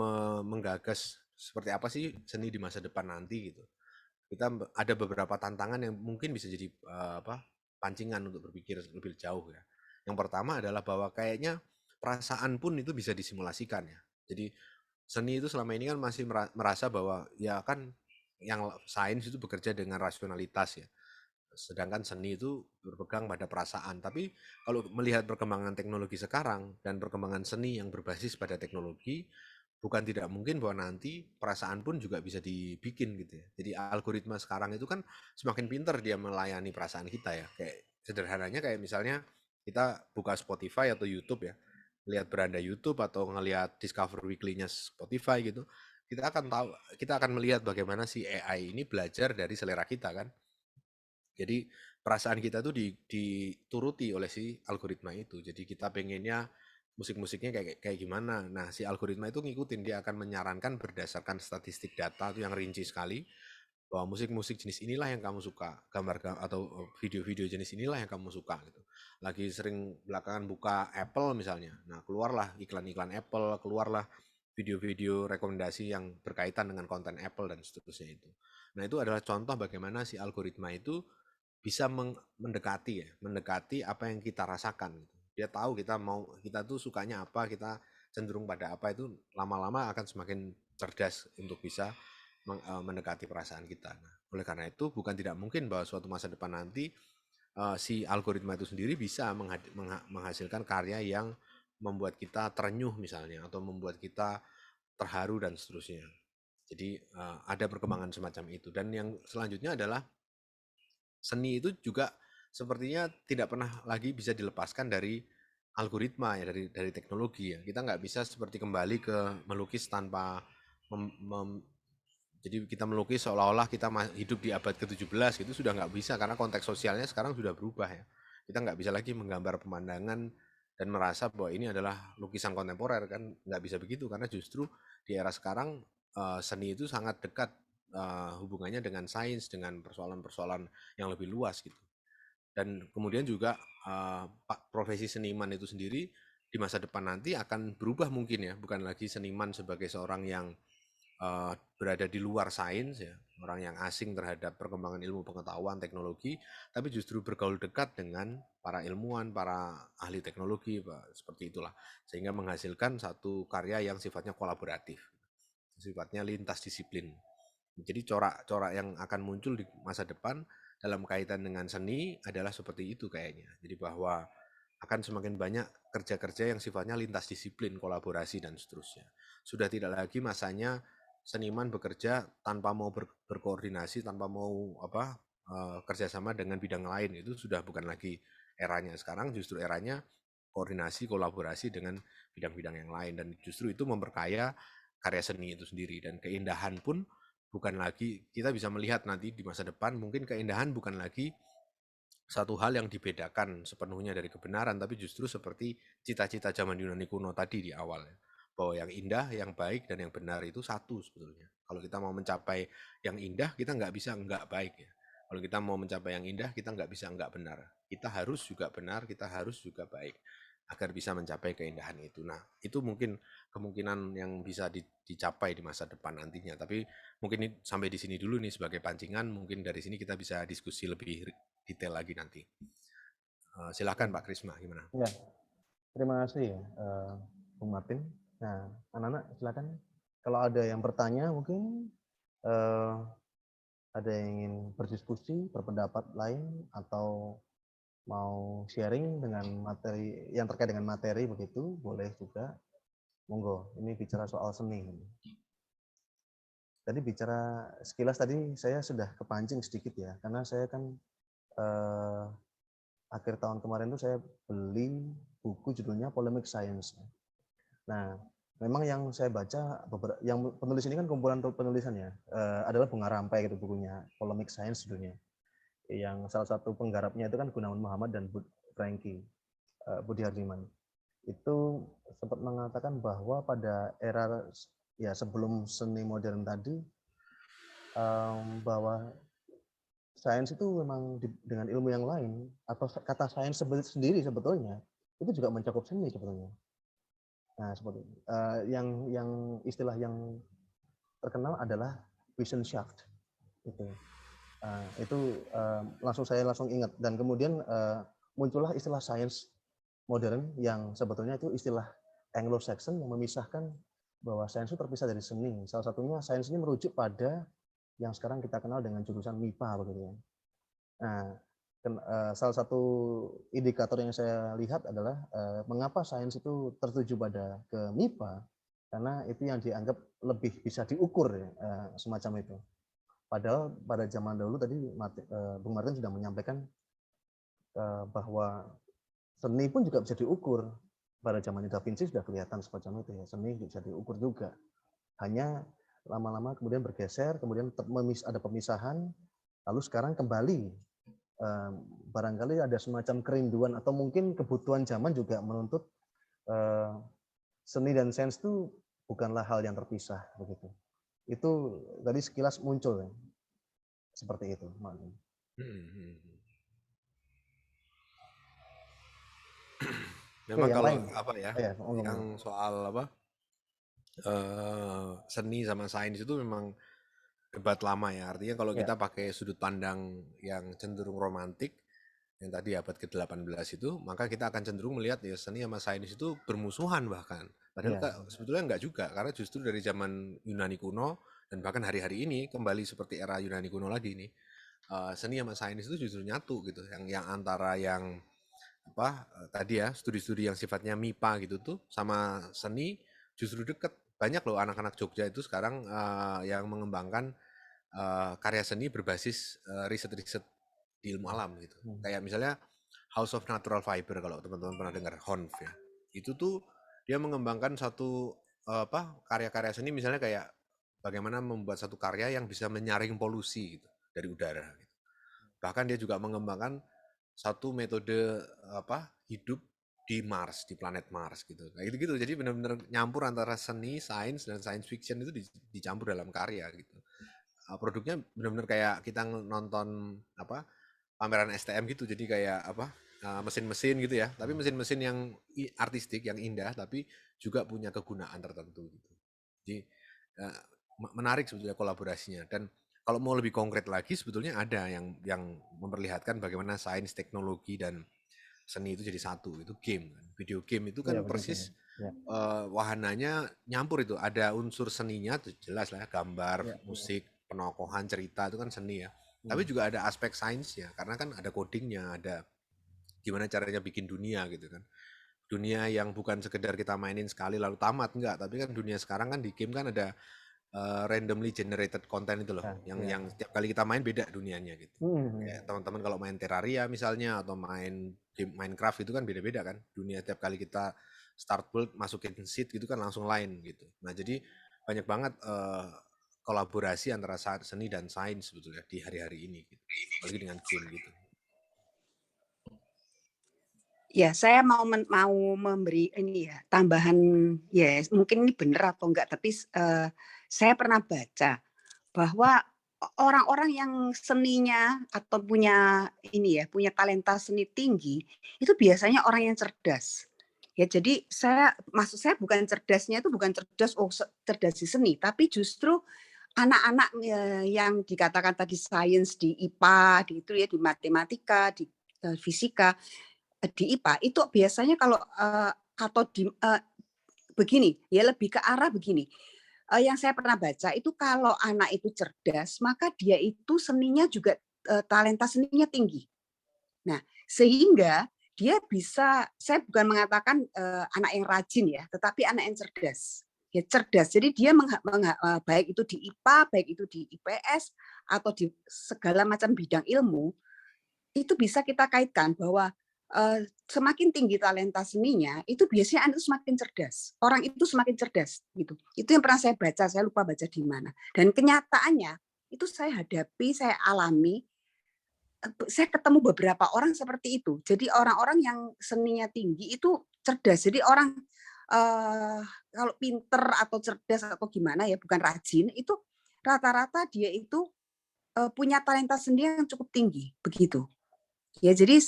menggagas seperti apa sih seni di masa depan nanti gitu. Kita ada beberapa tantangan yang mungkin bisa jadi apa pancingan untuk berpikir lebih jauh ya. Yang pertama adalah bahwa kayaknya perasaan pun itu bisa disimulasikan ya. Jadi seni itu selama ini kan masih merasa bahwa ya kan yang sains itu bekerja dengan rasionalitas ya. Sedangkan seni itu berpegang pada perasaan. Tapi kalau melihat perkembangan teknologi sekarang dan perkembangan seni yang berbasis pada teknologi, bukan tidak mungkin bahwa nanti perasaan pun juga bisa dibikin gitu ya. Jadi algoritma sekarang itu kan semakin pintar dia melayani perasaan kita ya. Kayak sederhananya kayak misalnya kita buka Spotify atau YouTube ya, lihat beranda YouTube atau ngelihat Discover Weekly-nya Spotify gitu, kita akan melihat bagaimana si AI ini belajar dari selera kita kan. Jadi perasaan kita tuh dituruti oleh si algoritma itu. Jadi kita pengennya musik-musiknya kayak kayak gimana. Nah, si algoritma itu ngikutin, dia akan menyarankan berdasarkan statistik data itu yang rinci sekali bahwa musik-musik jenis inilah yang kamu suka, gambar atau video-video jenis inilah yang kamu suka gitu. Lagi sering belakangan buka Apple misalnya. Nah, keluarlah iklan-iklan Apple, keluarlah video-video rekomendasi yang berkaitan dengan konten Apple dan seterusnya itu. Nah, itu adalah contoh bagaimana si algoritma itu bisa mendekati apa yang kita rasakan gitu. Dia tahu kita tuh sukanya apa, kita cenderung pada apa, itu lama-lama akan semakin cerdas untuk bisa mendekati perasaan kita. Nah, oleh karena itu bukan tidak mungkin bahwa suatu masa depan nanti si algoritma itu sendiri bisa menghasilkan karya yang membuat kita terenyuh misalnya, atau membuat kita terharu dan seterusnya. Jadi ada perkembangan semacam itu. Dan yang selanjutnya adalah seni itu juga sepertinya tidak pernah lagi bisa dilepaskan dari algoritma ya, dari teknologi ya. Kita nggak bisa seperti kembali ke melukis tanpa jadi kita melukis seolah-olah kita hidup di abad ke-17 gitu, sudah nggak bisa karena konteks sosialnya sekarang sudah berubah ya. Kita nggak bisa lagi menggambar pemandangan dan merasa bahwa ini adalah lukisan kontemporer, kan nggak bisa begitu, karena justru di era sekarang seni itu sangat dekat hubungannya dengan sains, dengan persoalan-persoalan yang lebih luas gitu. Dan kemudian juga profesi seniman itu sendiri di masa depan nanti akan berubah mungkin ya, bukan lagi seniman sebagai seorang yang berada di luar sains ya, orang yang asing terhadap perkembangan ilmu pengetahuan teknologi, tapi justru bergaul dekat dengan para ilmuwan, para ahli teknologi, seperti itulah, sehingga menghasilkan satu karya yang sifatnya kolaboratif, sifatnya lintas disiplin. Jadi corak-corak yang akan muncul di masa depan dalam kaitan dengan seni adalah seperti itu kayaknya. Jadi bahwa akan semakin banyak kerja-kerja yang sifatnya lintas disiplin, kolaborasi dan seterusnya. Sudah tidak lagi masanya seniman bekerja tanpa mau berkoordinasi, tanpa mau kerjasama dengan bidang lain. Itu sudah bukan lagi eranya. Sekarang justru eranya koordinasi, kolaborasi dengan bidang-bidang yang lain, dan justru itu memperkaya karya seni itu sendiri. Dan keindahan pun bukan lagi, kita bisa melihat nanti di masa depan mungkin keindahan bukan lagi satu hal yang dibedakan sepenuhnya dari kebenaran, tapi justru seperti cita-cita zaman Yunani kuno tadi di awal ya, bahwa yang indah, yang baik, dan yang benar itu satu sebetulnya. Kalau kita mau mencapai yang indah, kita nggak bisa nggak baik ya. Kalau kita mau mencapai yang indah, kita nggak bisa nggak benar. Kita harus juga benar, kita harus juga baik agar bisa mencapai keindahan itu. Nah, itu mungkin kemungkinan yang bisa dicapai di masa depan nantinya. Tapi mungkin sampai di sini dulu nih sebagai pancingan. Mungkin dari sini kita bisa diskusi lebih detail lagi nanti. Silakan Pak Krisma, gimana? Ya, terima kasih ya, Bung Martin. Nah, anak-anak silakan. Kalau ada yang bertanya mungkin ada yang ingin berdiskusi, berpendapat lain, atau mau sharing dengan materi yang terkait dengan materi begitu, boleh juga. Monggo, ini bicara soal seni. Tadi bicara sekilas tadi saya sudah kepancing sedikit ya, karena saya kan akhir tahun kemarin itu saya beli buku judulnya Polemic Science. Nah, memang yang saya baca, yang penulis ini kan kumpulan penulisan ya, adalah Bunga Rampai gitu bukunya, Polemic Science judulnya. Yang salah satu penggarapnya itu kan Gunawan Muhammad dan Franky, Budi Hardiman. Itu sempat mengatakan bahwa pada era ya sebelum seni modern tadi, bahwa sains itu memang dengan ilmu yang lain, atau kata sains sendiri sebetulnya itu juga mencakup seni sebetulnya. Nah, seperti yang istilah yang terkenal adalah Wissenschaft. Itu langsung saya ingat, dan kemudian muncullah istilah sains modern yang sebetulnya itu istilah Anglo-Saxon yang memisahkan bahwa sains itu terpisah dari seni. Salah satunya sains ini merujuk pada yang sekarang kita kenal dengan jurusan MIPA begitu ya. Nah, salah satu indikator yang saya lihat adalah mengapa sains itu tertuju pada ke MIPA, karena itu yang dianggap lebih bisa diukur ya, semacam itu. Padahal pada zaman dahulu tadi Bung Martin sudah menyampaikan bahwa seni pun juga bisa diukur. Pada zamannya Da Vinci sudah kelihatan semacam itu ya, seni bisa diukur juga. Hanya lama-lama kemudian bergeser, kemudian ada pemisahan, lalu sekarang kembali barangkali ada semacam kerinduan atau mungkin kebutuhan zaman juga menuntut seni dan sains itu bukanlah hal yang terpisah begitu. Itu tadi sekilas muncul ya. Seperti itu. Memang yang kalau lain. apa ya, Ya, yang soal apa seni sama sains itu memang debat lama ya. Artinya kalau ya, kita pakai sudut pandang yang cenderung romantik, yang tadi abad ke-18 itu, maka kita akan cenderung melihat ya seni sama sains itu bermusuhan bahkan. Padahal ya, sebetulnya enggak juga, karena justru dari zaman Yunani kuno dan bahkan hari-hari ini kembali seperti era Yunani kuno lagi nih, seni sama sains itu justru nyatu gitu. Yang antara yang apa tadi ya studi-studi yang sifatnya MIPA gitu tuh sama seni justru deket. Banyak loh anak-anak Jogja itu sekarang yang mengembangkan karya seni berbasis riset-riset di ilmu alam gitu. Kayak misalnya House of Natural Fiber, kalau teman-teman pernah dengar HONF ya. Itu tuh dia mengembangkan satu karya-karya seni misalnya kayak bagaimana membuat satu karya yang bisa menyaring polusi gitu dari udara gitu. Bahkan dia juga mengembangkan satu metode hidup di Mars, di planet Mars gitu. Nah, gitu-gitu. Jadi benar-benar nyampur antara seni, sains dan science fiction itu dicampur dalam karya gitu. Produknya benar-benar kayak kita nonton pameran STM gitu. Jadi kayak mesin-mesin gitu ya. Tapi mesin-mesin yang artistik, yang indah, tapi juga punya kegunaan tertentu gitu. Jadi uh, menarik sebetulnya kolaborasinya. Dan kalau mau lebih konkret lagi sebetulnya ada yang memperlihatkan bagaimana sains, teknologi dan seni itu jadi satu. Itu game kan. Video game itu ya, kan begitu. persis Ya, wahananya nyampur itu. Ada unsur seninya tuh jelas lah ya, gambar, ya. musik, penokohan, cerita itu kan seni ya. Tapi juga ada aspek sainsnya karena kan ada codingnya, ada gimana caranya bikin dunia gitu kan. Dunia yang bukan sekedar kita mainin sekali lalu tamat, enggak, tapi kan dunia sekarang kan di game kan ada randomly generated content itu loh, Ya, ya. yang setiap kali kita main beda dunianya gitu. Hmm. Kayak teman-teman kalau main Terraria misalnya atau main game Minecraft itu kan beda-beda kan. Dunia setiap kali kita start world masukin seed gitu kan langsung lain gitu. Nah, jadi banyak banget kolaborasi antara seni dan sains sebetulnya di hari-hari ini gitu. Apalagi dengan game gitu. Ya, saya mau memberi ini ya, tambahan ya, mungkin ini benar atau enggak, tapi saya pernah baca bahwa orang-orang yang seninya atau punya ini ya, punya talenta seni tinggi, itu biasanya orang yang cerdas. Ya, jadi maksud saya bukan cerdasnya itu bukan cerdas cerdas di seni, tapi justru anak-anak yang dikatakan tadi sains di IPA, di itu ya, di matematika, di fisika, di IPA itu biasanya kalau atau begini ya, lebih ke arah begini, yang saya pernah baca itu kalau anak itu cerdas maka dia itu seninya juga talenta seninya tinggi. Nah, sehingga dia bisa, saya bukan mengatakan anak yang rajin ya, tetapi anak yang cerdas. Ya cerdas. Jadi dia baik itu di IPA, baik itu di IPS atau di segala macam bidang ilmu, itu bisa kita kaitkan bahwa semakin tinggi talenta seninya, itu biasanya anak itu semakin cerdas. Orang itu semakin cerdas gitu. Itu yang pernah saya baca, saya lupa baca di mana. Dan kenyataannya itu saya hadapi, saya alami, saya ketemu beberapa orang seperti itu. Jadi orang-orang yang seninya tinggi itu cerdas. Jadi orang kalau pinter atau cerdas atau gimana ya, bukan rajin, itu rata-rata dia itu punya talenta sendiri yang cukup tinggi, begitu. Ya, jadi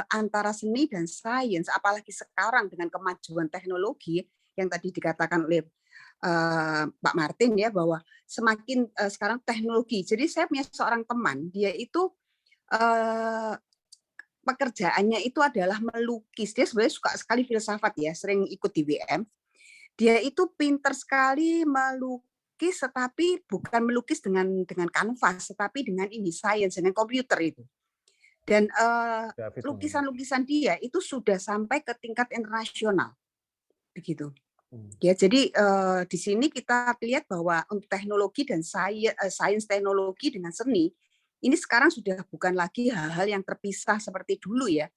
antara seni dan sains, apalagi sekarang dengan kemajuan teknologi yang tadi dikatakan oleh Pak Martin ya, bahwa semakin sekarang teknologi. Jadi saya punya seorang teman, dia itu pekerjaannya itu adalah melukis. Dia sebenarnya suka sekali filsafat ya, sering ikut di WM. Dia itu pinter sekali melukis, tetapi bukan melukis dengan kanvas, tetapi dengan ini sains, dengan komputer itu. Dan Grafis mungkin. lukisan-lukisan dia itu sudah sampai ke tingkat internasional, begitu. Hmm. Ya, jadi di sini kita lihat bahwa untuk teknologi dan sains teknologi dengan seni ini sekarang sudah bukan lagi hal-hal yang terpisah seperti dulu ya,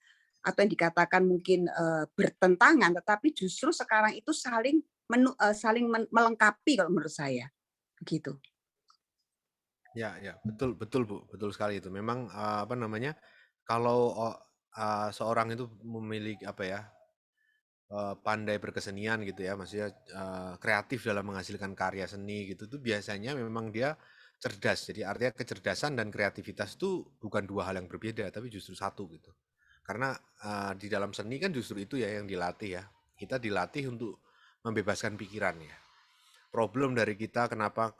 atau yang dikatakan mungkin bertentangan, tetapi justru sekarang itu saling melengkapi kalau menurut saya, begitu. Ya, betul, betul Bu, betul sekali itu. Memang apa namanya, kalau seorang itu memiliki apa ya, pandai berkesenian gitu ya, maksudnya kreatif dalam menghasilkan karya seni gitu, tuh biasanya memang dia cerdas. Jadi artinya kecerdasan dan kreativitas itu bukan dua hal yang berbeda, tapi justru satu gitu. Karena di dalam seni kan justru itu ya yang dilatih ya. Kita dilatih untuk membebaskan pikiran ya. Problem dari kita kenapa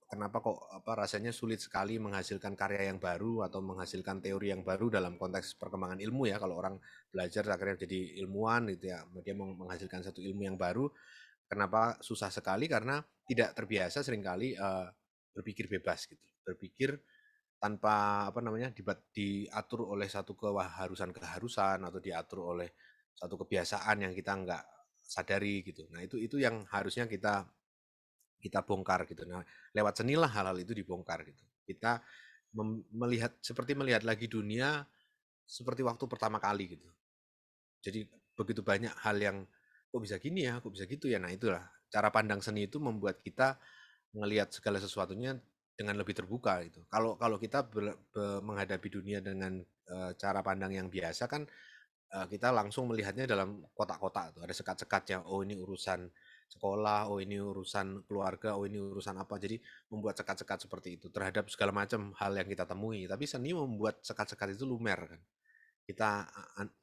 kenapa kok rasanya sulit sekali menghasilkan karya yang baru atau menghasilkan teori yang baru dalam konteks perkembangan ilmu ya. Kalau orang belajar akhirnya jadi ilmuwan gitu ya, dia menghasilkan satu ilmu yang baru, kenapa susah sekali? Karena tidak terbiasa seringkali berpikir bebas gitu, berpikir tanpa diatur oleh satu keharusan atau diatur oleh satu kebiasaan yang kita nggak sadari gitu. Nah itu yang harusnya kita bongkar gitu. Nah lewat senilah hal-hal itu dibongkar gitu. Kita melihat lagi dunia seperti waktu pertama kali gitu. Jadi begitu banyak hal yang kok bisa gini ya, kok bisa gitu ya. Nah itulah cara pandang seni itu membuat kita melihat segala sesuatunya dengan lebih terbuka gitu. Kalau kita menghadapi dunia dengan cara pandang yang biasa kan kita langsung melihatnya dalam kotak-kotak tuh, ada sekat-sekatnya. Oh ini urusan sekolah, oh ini urusan keluarga, oh ini urusan apa. Jadi membuat sekat-sekat seperti itu terhadap segala macam hal yang kita temui. Tapi seni membuat sekat-sekat itu lumer kan. Kita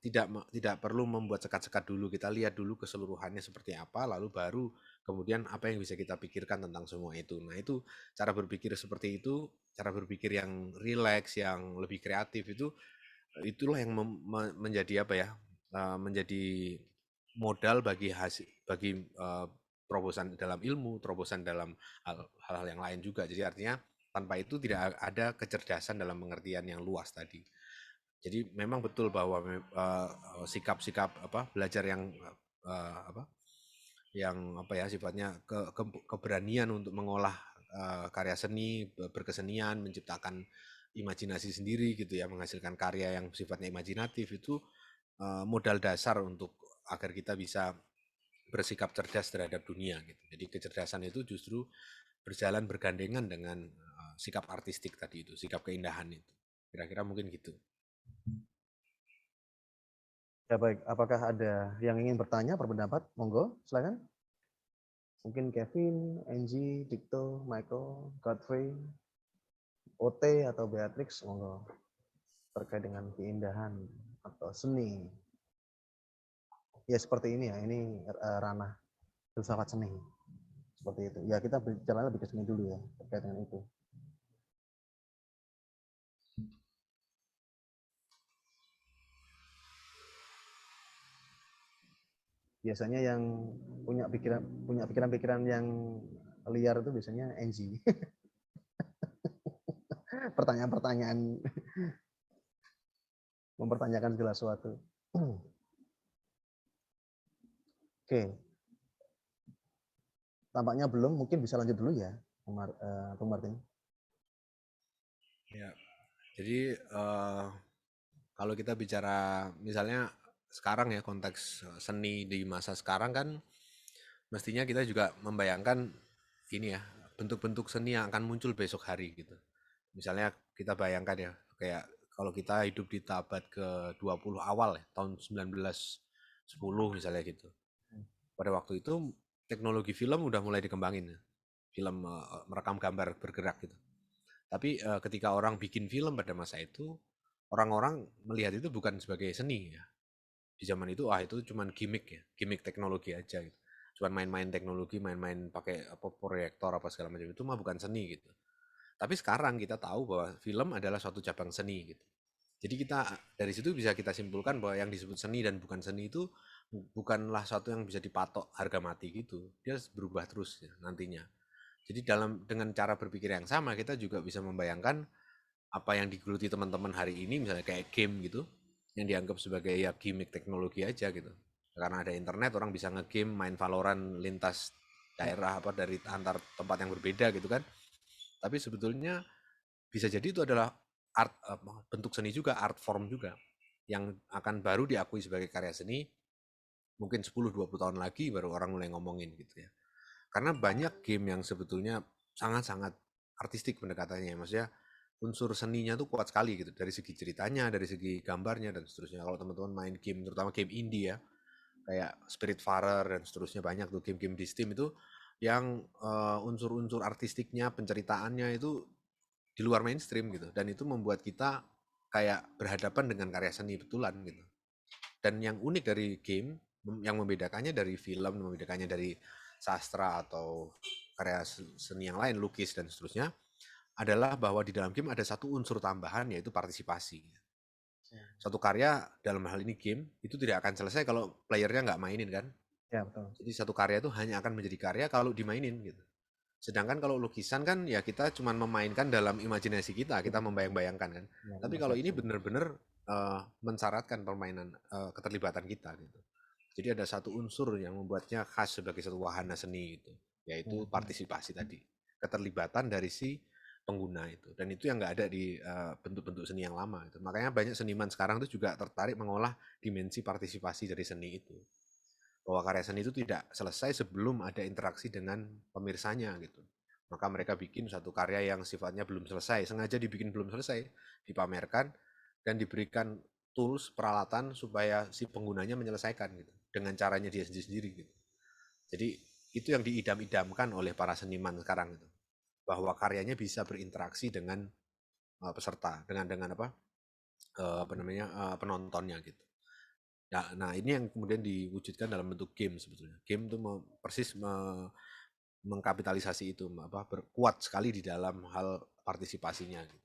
tidak perlu membuat sekat-sekat dulu, kita lihat dulu keseluruhannya seperti apa, lalu baru kemudian apa yang bisa kita pikirkan tentang semua itu. Nah itu cara berpikir seperti itu, cara berpikir yang rileks, yang lebih kreatif itulah yang menjadi apa ya, menjadi modal bagi terobosan dalam ilmu, terobosan dalam hal-hal yang lain juga. Jadi artinya tanpa itu tidak ada kecerdasan dalam pengertian yang luas tadi. Jadi memang betul bahwa sikap-sikap belajar yang sifatnya keberanian untuk mengolah karya seni, berkesenian, menciptakan imajinasi sendiri gitu ya, menghasilkan karya yang sifatnya imajinatif itu modal dasar untuk agar kita bisa bersikap cerdas terhadap dunia gitu. Jadi kecerdasan itu justru berjalan bergandengan dengan sikap artistik tadi itu, sikap keindahan itu. Kira-kira mungkin gitu. Ya baik, apakah ada yang ingin bertanya, berpendapat? Monggo, silakan. Mungkin Kevin, Angie, Dikto, Michael, Godfrey, OT atau Beatrix, monggo. Terkait dengan keindahan atau seni. Ya seperti ini ya, ini ranah filsafat seni. Seperti itu. Ya kita bicara lebih ke seni dulu ya, terkait dengan itu. Biasanya yang punya pikiran-pikiran yang liar itu biasanya Angie. Pertanyaan-pertanyaan mempertanyakan segala sesuatu. Oke. Tampaknya belum, mungkin bisa lanjut dulu ya, Bung Martin. Ya. Jadi kalau kita bicara misalnya sekarang ya konteks seni di masa sekarang kan mestinya kita juga membayangkan ini ya bentuk-bentuk seni yang akan muncul besok hari gitu. Misalnya kita bayangkan ya kayak kalau kita hidup di abad ke-20 awal ya, tahun 1910 misalnya gitu. Pada waktu itu teknologi film udah mulai dikembangin ya. Film merekam gambar bergerak gitu. Tapi ketika orang bikin film pada masa itu, orang-orang melihat itu bukan sebagai seni ya. Di zaman itu itu cuman gimmick ya, gimmick teknologi aja gitu. Cuman main-main teknologi, main-main pakai proyektor apa segala macam itu mah bukan seni gitu. Tapi sekarang kita tahu bahwa film adalah suatu cabang seni gitu. Jadi dari situ bisa kita simpulkan bahwa yang disebut seni dan bukan seni itu bukanlah satu yang bisa dipatok harga mati gitu. Dia berubah terus ya, nantinya. Jadi dengan cara berpikir yang sama kita juga bisa membayangkan apa yang digeluti teman-teman hari ini, misalnya kayak game gitu, yang dianggap sebagai ya gimmick teknologi aja gitu. Karena ada internet, orang bisa ngegame, main Valorant lintas daerah apa dari antar tempat yang berbeda gitu kan. Tapi sebetulnya bisa jadi itu adalah bentuk seni juga, art form juga, yang akan baru diakui sebagai karya seni mungkin 10-20 tahun lagi baru orang mulai ngomongin gitu ya. Karena banyak game yang sebetulnya sangat-sangat artistik pendekatannya, maksudnya unsur seninya tuh kuat sekali gitu, dari segi ceritanya, dari segi gambarnya dan seterusnya. Kalau teman-teman main game, terutama game indie ya, kayak Spiritfarer dan seterusnya, banyak tuh game-game di Steam itu yang unsur-unsur artistiknya, penceritaannya itu di luar mainstream gitu, dan itu membuat kita kayak berhadapan dengan karya seni betulan gitu. Dan yang unik dari game, yang membedakannya dari film, membedakannya dari sastra atau karya seni yang lain, lukis dan seterusnya, adalah bahwa di dalam game ada satu unsur tambahan, yaitu partisipasi. Satu karya, dalam hal ini game, itu tidak akan selesai kalau playernya nggak mainin kan. Ya, betul. Jadi satu karya itu hanya akan menjadi karya kalau dimainin gitu. Sedangkan kalau lukisan kan ya kita cuma memainkan dalam imajinasi kita membayang-bayangkan kan. Ya, Tapi kalau ini persepsi. benar-benar mensyaratkan permainan keterlibatan kita gitu. Jadi ada satu unsur yang membuatnya khas sebagai satu wahana seni gitu, yaitu partisipasi tadi, keterlibatan dari si pengguna itu. Dan itu yang nggak ada di bentuk-bentuk seni yang lama itu. Makanya banyak seniman sekarang itu juga tertarik mengolah dimensi partisipasi dari seni itu. Bahwa karya seni itu tidak selesai sebelum ada interaksi dengan pemirsanya gitu. Maka mereka bikin satu karya yang sifatnya belum selesai, sengaja dibikin belum selesai, dipamerkan dan diberikan tools, peralatan supaya si penggunanya menyelesaikan gitu, dengan caranya dia sendiri gitu. Jadi itu yang diidam-idamkan oleh para seniman sekarang itu, bahwa karyanya bisa berinteraksi dengan peserta, dengan apa namanya penontonnya gitu. Nah, ini yang kemudian diwujudkan dalam bentuk game sebetulnya. Game itu persis mengkapitalisasi itu, kuat sekali di dalam hal partisipasinya gitu.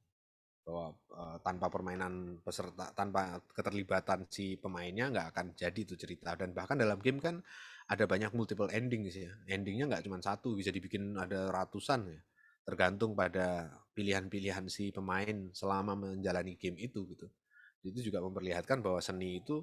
Bahwa tanpa permainan peserta, tanpa keterlibatan si pemainnya nggak akan jadi itu cerita. Dan bahkan dalam game kan ada banyak multiple ending sih ya. Endingnya nggak cuma satu, bisa dibikin ada ratusan ya. Tergantung pada pilihan-pilihan si pemain selama menjalani game itu gitu. Itu juga memperlihatkan bahwa seni itu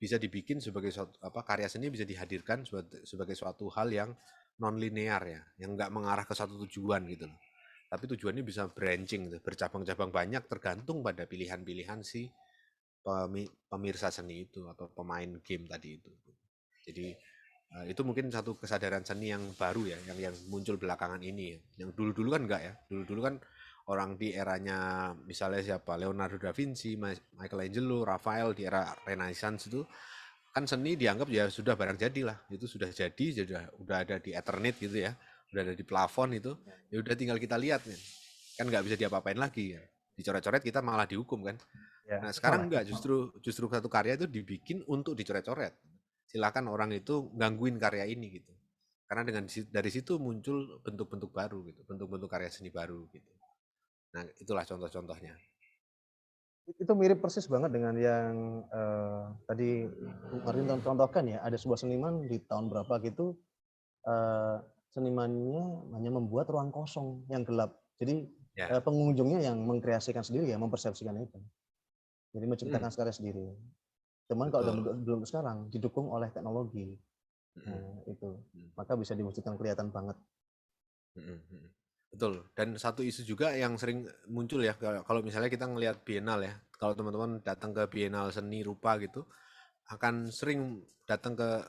bisa dibikin sebagai suatu karya seni bisa dihadirkan sebagai suatu hal yang non linear ya, yang nggak mengarah ke satu tujuan gitu loh. Tapi tujuannya bisa branching, bercabang-cabang banyak tergantung pada pilihan-pilihan si pemirsa seni itu atau pemain game tadi itu. Jadi itu mungkin satu kesadaran seni yang baru ya, yang muncul belakangan ini ya. Yang dulu-dulu kan enggak ya. Dulu-dulu kan orang di eranya misalnya siapa, Leonardo da Vinci, Michelangelo, Raphael, di era Renaissance itu kan seni dianggap ya sudah barang jadi lah, itu sudah jadi, udah ada di Eternit gitu ya, udah ada di plafon itu, ya udah tinggal kita lihat kan nggak bisa diapa-apain lagi ya, dicoret-coret kita malah dihukum kan. Ya, Nah sekarang enggak, justru satu karya itu dibikin untuk dicoret-coret, silakan orang itu gangguin karya ini gitu, karena dari situ muncul bentuk-bentuk baru gitu, bentuk-bentuk karya seni baru gitu. Nah itulah contoh-contohnya. Itu mirip persis banget dengan yang tadi Martin contohkan ya, ada sebuah seniman di tahun berapa gitu, senimannya hanya membuat ruang kosong yang gelap. Jadi pengunjungnya yang mengkreasikan sendiri ya, mempersepsikan itu. Jadi menciptakan karya sendiri. Cuman kalau belum sekarang didukung oleh teknologi, itu maka bisa diwujudkan kelihatan banget. Betul. Dan satu isu juga yang sering muncul ya, kalau misalnya kita ngelihat bienal ya, kalau teman-teman datang ke bienal seni rupa gitu, akan sering datang ke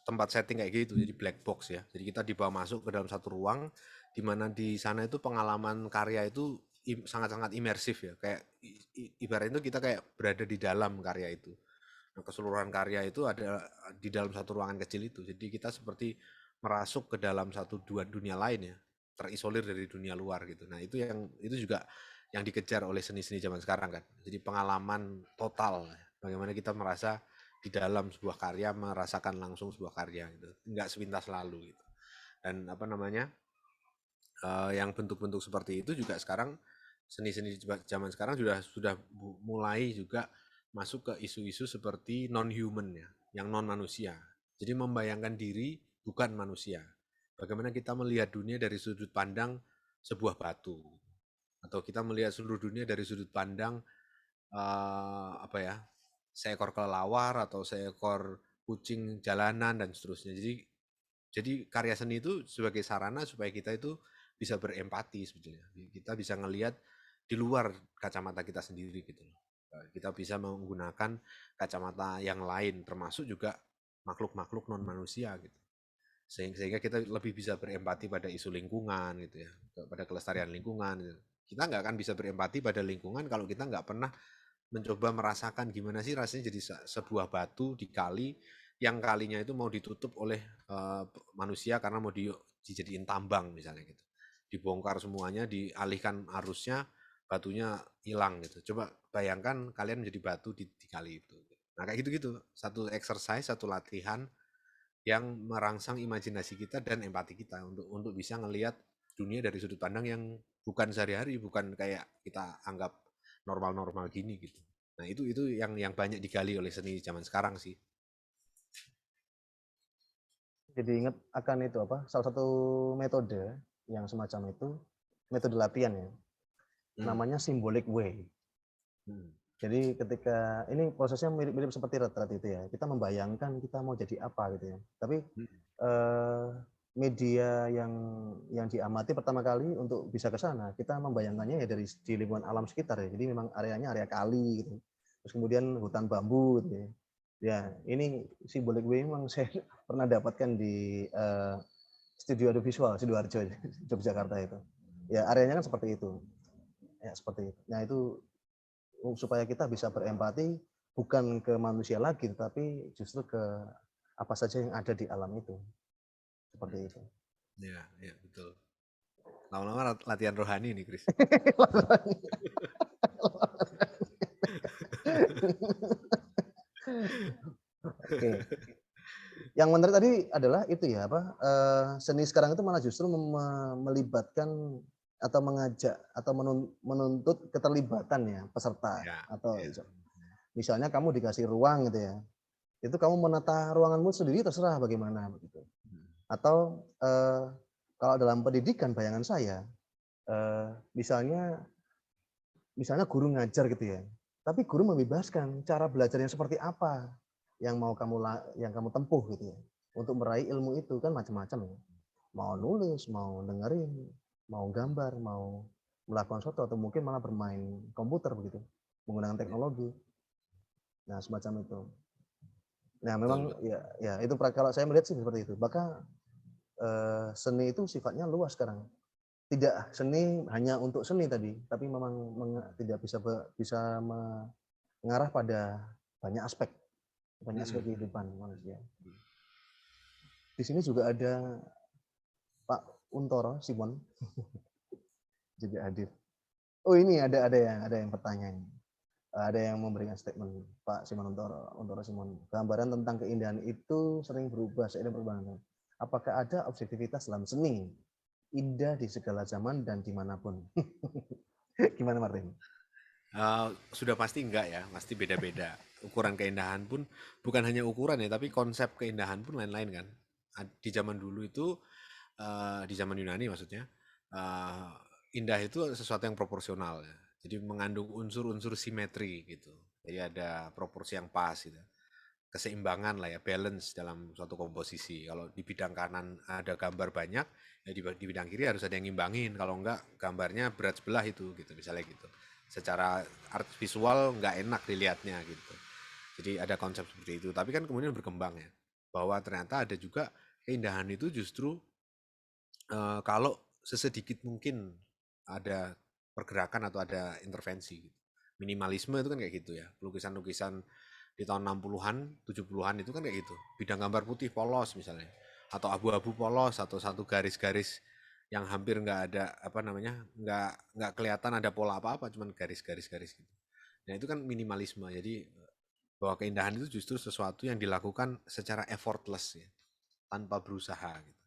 tempat setting kayak gitu, jadi black box ya. Jadi kita dibawa masuk ke dalam satu ruang, di mana di sana itu pengalaman karya itu sangat-sangat imersif ya, kayak ibaratnya itu kita kayak berada di dalam karya itu. Nah, keseluruhan karya itu ada di dalam satu ruangan kecil itu. Jadi kita seperti merasuk ke dalam satu dunia lain ya, terisolir dari dunia luar gitu. Nah, itu juga yang dikejar oleh seni-seni zaman sekarang kan. Jadi pengalaman total, bagaimana kita merasa di dalam sebuah karya, merasakan langsung sebuah karya gitu. Enggak sepintas lalu gitu. Dan yang bentuk-bentuk seperti itu juga sekarang seni-seni zaman sekarang sudah mulai juga masuk ke isu-isu seperti non-human ya, yang non manusia. Jadi membayangkan diri bukan manusia. Bagaimana kita melihat dunia dari sudut pandang sebuah batu, atau kita melihat seluruh dunia dari sudut pandang apa ya, seekor kelelawar atau seekor kucing jalanan dan seterusnya. Jadi karya seni itu sebagai sarana supaya kita itu bisa berempati sebetulnya. Kita bisa ngelihat di luar kacamata kita sendiri gitu loh. Kita bisa menggunakan kacamata yang lain, termasuk juga makhluk-makhluk non manusia gitu. Sehingga kita lebih bisa berempati pada isu lingkungan gitu ya, pada kelestarian lingkungan gitu. Kita nggak akan bisa berempati pada lingkungan kalau kita nggak pernah mencoba merasakan gimana sih rasanya jadi sebuah batu di kali yang kalinya itu mau ditutup oleh manusia karena mau dijadiin tambang misalnya gitu. Dibongkar semuanya, dialihkan arusnya, batunya hilang gitu. Coba bayangkan kalian menjadi batu di kali itu. Nah kayak gitu-gitu, satu exercise, satu latihan yang merangsang imajinasi kita dan empati kita untuk bisa ngelihat dunia dari sudut pandang yang bukan sehari-hari, bukan kayak kita anggap normal-normal gini gitu. Nah, itu yang banyak digali oleh seni zaman sekarang sih. Jadi ingat akan itu apa? Salah satu metode yang semacam itu, metode latihan ya. Namanya symbolic way. Jadi ketika ini prosesnya mirip-mirip seperti retret itu ya. Kita membayangkan kita mau jadi apa gitu ya. Tapi media yang diamati pertama kali untuk bisa ke sana, kita membayangkannya ya dari di lingkungan alam sekitar ya. Jadi memang areanya area kali gitu. Terus kemudian hutan bambu gitu ya. Ya, ini symbolic way memang saya pernah dapatkan di studio audiovisual Sidoarjo, Yogyakarta itu. Ya, areanya kan seperti itu. Ya, seperti itu. Nah, itu supaya kita bisa berempati bukan ke manusia lagi, tetapi justru ke apa saja yang ada di alam itu. Seperti itu. Ya, ya betul. Lama-lama latihan rohani nih, Chris. Oke. Yang menarik tadi adalah itu ya apa? Seni sekarang itu malah justru melibatkan atau mengajak atau menuntut keterlibatan ya peserta Ya, atau ya. misalnya kamu dikasih ruang gitu ya, itu kamu menata ruanganmu sendiri terserah bagaimana begitu. Atau kalau dalam pendidikan bayangan saya, misalnya guru ngajar gitu ya, tapi guru membebaskan cara belajarnya seperti apa yang mau kamu tempuh gitu ya, untuk meraih ilmu itu kan macam-macam ya. Mau nulis, mau dengerin, mau gambar, mau melakukan sesuatu atau mungkin malah bermain komputer begitu, menggunakan teknologi. Nah, semacam itu. Nah, memang ya itu kalau saya melihat sih seperti itu. Bahkan seni itu sifatnya luas sekarang. Tidak seni hanya untuk seni tadi, tapi memang tidak bisa mengarah pada banyak aspek kehidupan manusia. Di sini juga ada Pak Untoro Simon juga hadir. Oh ini ada yang pertanyaan. Ada yang memberikan statement Pak Simon Untoro Simon. Gambaran tentang keindahan itu sering berubah seiring perubahan. Apakah ada objektivitas dalam seni? Indah di segala zaman dan dimanapun. Gimana Martin? Sudah pasti enggak ya, pasti beda-beda. Ukuran keindahan pun bukan hanya ukuran ya, tapi konsep keindahan pun lain-lain kan. Di zaman dulu itu, di zaman Yunani maksudnya, indah itu sesuatu yang proporsional ya. Jadi mengandung unsur-unsur simetri gitu. Jadi ada proporsi yang pas gitu. Keseimbangan lah ya, balance dalam suatu komposisi. Kalau di bidang kanan ada gambar banyak, ya di bidang kiri harus ada yang ngimbangin. Kalau enggak, gambarnya berat sebelah itu, gitu misalnya gitu. Secara art visual nggak enak dilihatnya gitu. Jadi ada konsep seperti itu. Tapi kan kemudian berkembang ya, bahwa ternyata ada juga keindahan itu justru kalau sesedikit mungkin ada pergerakan atau ada intervensi. Gitu. Minimalisme itu kan kayak gitu ya. Lukisan-lukisan di tahun 60-an, 70-an itu kan kayak gitu. Bidang gambar putih polos misalnya. Atau abu-abu polos, atau satu garis-garis yang hampir nggak ada apa namanya, nggak kelihatan ada pola apa-apa, cuman garis-garis gitu. Nah itu kan minimalisme. Jadi bahwa keindahan itu justru sesuatu yang dilakukan secara effortless ya, tanpa berusaha gitu.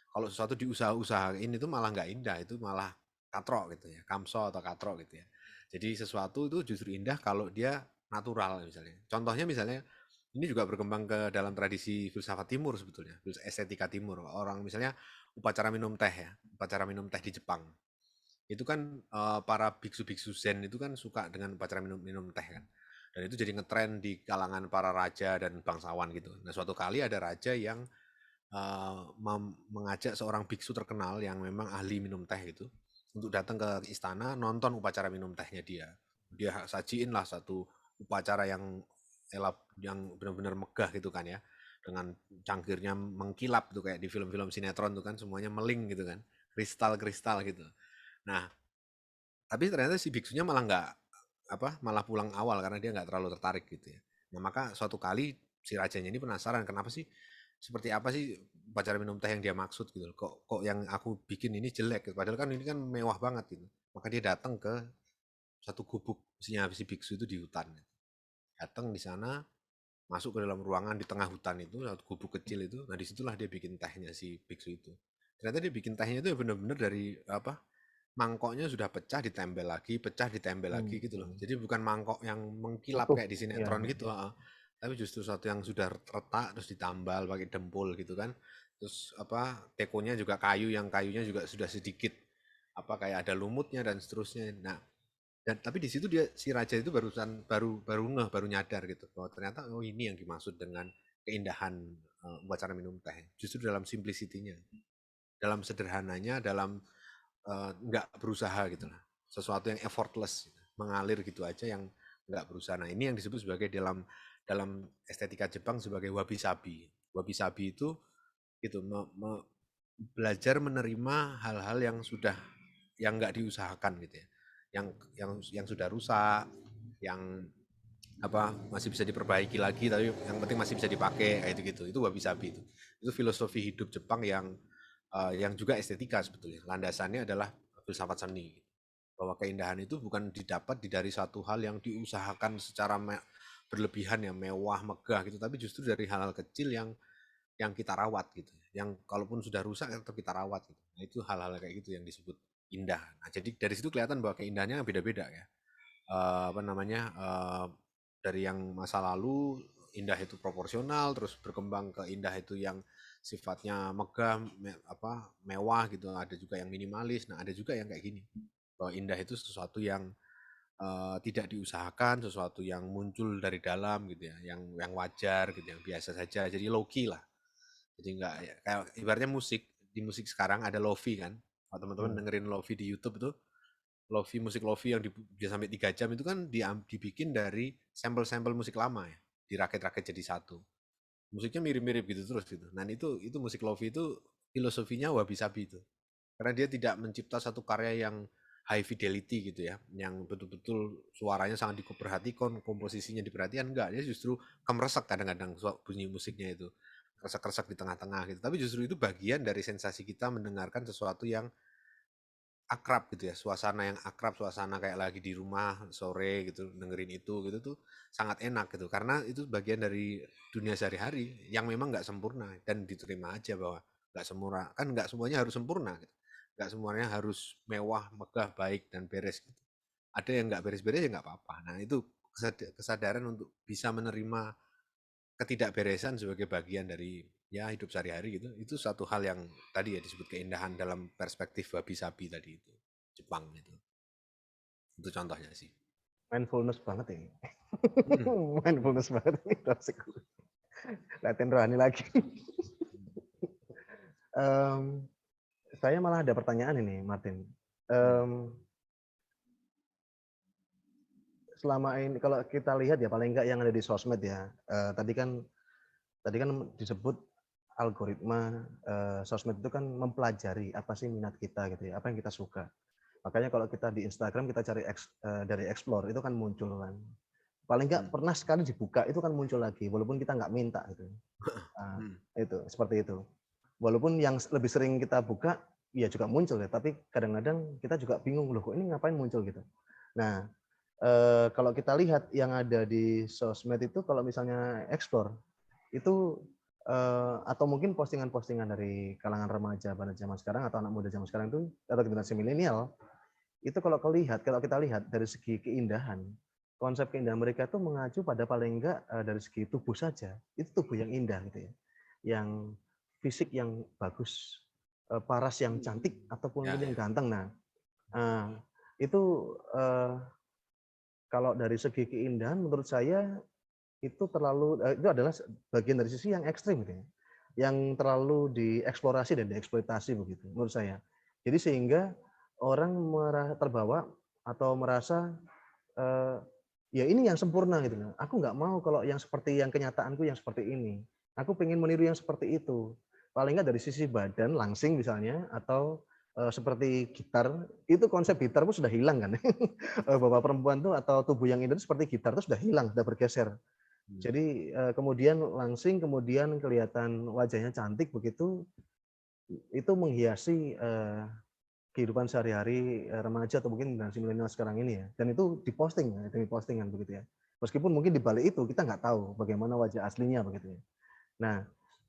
Kalau sesuatu diusaha-usahain itu malah nggak indah, itu malah katrok gitu ya, kamso atau katrok gitu ya. Jadi sesuatu itu justru indah kalau dia natural misalnya. Contohnya misalnya ini juga berkembang ke dalam tradisi filsafat timur sebetulnya, estetika timur. Orang misalnya upacara minum teh ya, upacara minum teh di Jepang. Itu kan para biksu-biksu Zen itu kan suka dengan upacara minum teh kan. Dan itu jadi ngetren di kalangan para raja dan bangsawan gitu. Nah, suatu kali ada raja yang mengajak seorang biksu terkenal yang memang ahli minum teh gitu untuk datang ke istana nonton upacara minum tehnya dia. Dia sajiin lah satu upacara yang benar-benar megah gitu kan ya, dengan cangkirnya mengkilap tuh kayak di film-film sinetron tuh kan semuanya meling gitu kan, kristal-kristal gitu. Nah, tapi ternyata si biksunya malah nggak malah pulang awal karena dia nggak terlalu tertarik gitu ya. Nah, maka suatu kali si rajanya ini penasaran kenapa sih, seperti apa sih upacara minum teh yang dia maksud gitu. Kok yang aku bikin ini jelek gitu. Padahal kan ini kan mewah banget gitu. Maka dia datang ke satu gubuk si biksu itu di hutan. Datang di sana, masuk ke dalam ruangan di tengah hutan itu, satu gubuk kecil itu. Nah, disitulah dia bikin tehnya si biksu itu. Ternyata dia bikin tehnya itu benar-benar dari mangkoknya sudah pecah ditempel lagi gitu loh. Jadi bukan mangkok yang mengkilap Utuh. kayak di Ya. sinetron gitu, tapi justru sesuatu yang sudah retak terus ditambal pakai dempul gitu kan. Terus tekonya juga kayu yang kayunya juga sudah sedikit kayak ada lumutnya dan seterusnya. Nah, dan tapi di situ dia si raja itu baru nyadar gitu bahwa ternyata oh ini yang dimaksud dengan keindahan upacara minum teh. Justru dalam simplicity-nya, dalam sederhananya, dalam nggak berusaha gitu lah, sesuatu yang effortless gitu, mengalir gitu aja yang nggak berusaha. Nah, ini yang disebut sebagai dalam estetika Jepang sebagai wabi sabi. Wabi sabi itu belajar menerima hal-hal yang nggak diusahakan gitu ya, yang sudah rusak, yang masih bisa diperbaiki lagi tapi yang penting masih bisa dipakai kayak itu wabi sabi. Itu filosofi hidup Jepang yang juga estetika sebetulnya. Landasannya adalah filsafat seni. Bahwa keindahan itu bukan didapat dari satu hal yang diusahakan secara berlebihan ya, mewah, megah gitu, tapi justru dari hal-hal kecil yang kita rawat gitu. Yang kalaupun sudah rusak tetap kita rawat gitu. Nah, itu hal-hal kayak gitu yang disebut indah. Nah, jadi dari situ kelihatan bahwa keindahannya beda-beda ya. Dari yang masa lalu indah itu proporsional, terus berkembang ke indah itu yang sifatnya megah, mewah gitu. Ada juga yang minimalis. Nah, ada juga yang kayak gini, bahwa indah itu sesuatu yang tidak diusahakan, sesuatu yang muncul dari dalam gitu ya, yang wajar gitu, yang biasa saja. Jadi low key lah. Jadi enggak ya, kayak ibaratnya di musik sekarang ada lofi kan. Kalau teman-teman dengerin lofi di YouTube tuh, musik lofi yang bisa sampai 3 jam itu kan dibikin dari sampel-sampel musik lama ya, dirakit-rakit jadi satu. Musiknya mirip-mirip gitu terus gitu. Nah, itu musik lofi itu filosofinya wabi-sabi itu. Karena dia tidak mencipta satu karya yang high fidelity gitu ya, yang betul-betul suaranya sangat diperhatikan, komposisinya diperhatikan, enggak. Dia justru kemeresek kadang-kadang bunyi musiknya itu. Kresek-kresek di tengah-tengah gitu. Tapi justru itu bagian dari sensasi kita mendengarkan sesuatu yang akrab gitu ya, suasana yang akrab, suasana kayak lagi di rumah sore gitu, dengerin itu gitu tuh sangat enak gitu, karena itu bagian dari dunia sehari-hari yang memang nggak sempurna dan diterima aja bahwa nggak sempurna, kan nggak semuanya harus sempurna gitu. Nggak semuanya harus mewah, megah, baik dan beres gitu. Ada yang nggak beres-beres ya nggak apa-apa. Nah, itu kesadaran untuk bisa menerima ketidakberesan sebagai bagian dari ya hidup sehari-hari gitu. Itu satu hal yang tadi ya disebut keindahan dalam perspektif wabi-sabi tadi itu. Jepang itu. Itu contohnya sih. Mindfulness banget ini. Hmm. Mindfulness banget ini. Latihan rohani lagi. Saya malah ada pertanyaan ini, Martin. Selama ini kalau kita lihat ya paling enggak yang ada di sosmed ya. Tadi kan disebut algoritma sosmed itu kan mempelajari apa sih minat kita gitu ya, apa yang kita suka. Makanya kalau kita di Instagram kita cari dari explore itu kan muncul kan. Paling enggak pernah sekali dibuka itu kan muncul lagi walaupun kita nggak minta gitu. Itu seperti itu. Walaupun yang lebih sering kita buka ya juga muncul ya, tapi kadang-kadang kita juga bingung loh kok ini ngapain muncul gitu. Nah, kalau kita lihat yang ada di sosmed itu kalau misalnya explore itu atau mungkin postingan-postingan dari kalangan remaja pada zaman sekarang atau anak muda zaman sekarang itu atau generasi milenial itu kalau kita lihat dari segi keindahan, konsep keindahan mereka itu mengacu pada paling enggak dari segi tubuh saja, itu tubuh yang indah gitu ya, yang fisik yang bagus, paras yang cantik ataupun Ya, mungkin yang ya. ganteng. Nah, itu kalau dari segi keindahan menurut saya itu itu adalah bagian dari sisi yang ekstrim gitu ya, yang terlalu dieksplorasi dan dieksploitasi begitu menurut saya. Jadi sehingga orang terbawa atau merasa ya ini yang sempurna gitu loh. Aku nggak mau kalau yang seperti yang kenyataanku yang seperti ini. Aku pengen meniru yang seperti itu. Paling nggak dari sisi badan langsing misalnya atau seperti gitar, itu konsep gitar pun sudah hilang kan. Bahwa perempuan tuh atau tubuh yang indah itu seperti gitar itu sudah hilang, sudah bergeser. Jadi kemudian langsing, kemudian kelihatan wajahnya cantik begitu, itu menghiasi kehidupan sehari-hari remaja atau mungkin generasi milenial sekarang ini ya. Dan itu diposting ya, demi postingan begitu ya. Meskipun mungkin di balik itu kita nggak tahu bagaimana wajah aslinya begitu ya. Nah,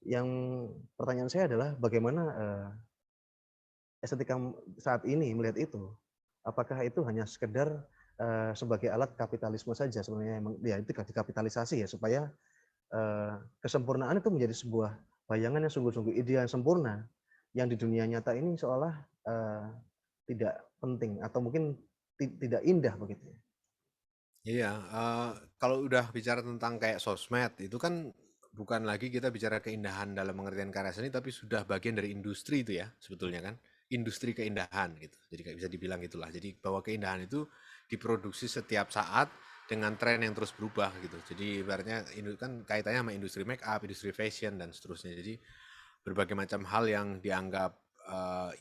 yang pertanyaan saya adalah bagaimana estetika saat ini melihat itu? Apakah itu hanya sekedar sebagai alat kapitalisme saja sebenarnya, ya itu dikapitalisasi ya supaya kesempurnaan itu menjadi sebuah bayangan yang sungguh-sungguh ideal yang sempurna yang di dunia nyata ini seolah tidak penting atau mungkin tidak indah begitu ya. Iya, kalau udah bicara tentang kayak sosmed, itu kan bukan lagi kita bicara keindahan dalam pengertian karya seni, tapi sudah bagian dari industri itu ya, sebetulnya kan. Industri keindahan gitu. Jadi kayak bisa dibilang itulah. Jadi bahwa keindahan itu diproduksi setiap saat dengan tren yang terus berubah gitu. Jadi ibaratnya ini kan kaitannya sama industri make up, industri fashion dan seterusnya. Jadi berbagai macam hal yang dianggap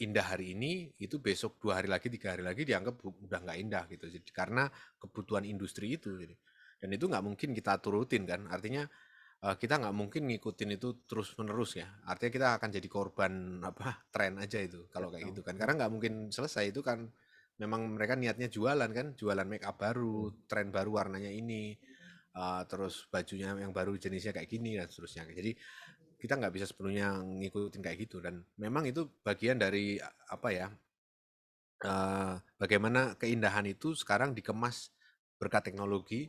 indah hari ini itu besok 2 hari lagi 3 hari lagi dianggap udah nggak indah gitu. Jadi karena kebutuhan industri itu. Jadi. Dan itu nggak mungkin kita turutin kan. Artinya kita nggak mungkin ngikutin itu terus menerus ya. Artinya kita akan jadi korban apa tren aja itu kalau kayak gitu kan. Karena nggak mungkin selesai itu kan. Memang mereka niatnya jualan kan, jualan make up baru, tren baru warnanya ini, terus bajunya yang baru jenisnya kayak gini dan seterusnya. Jadi kita nggak bisa sepenuhnya ngikutin kayak gitu dan memang itu bagian dari apa ya bagaimana keindahan itu sekarang dikemas berkat teknologi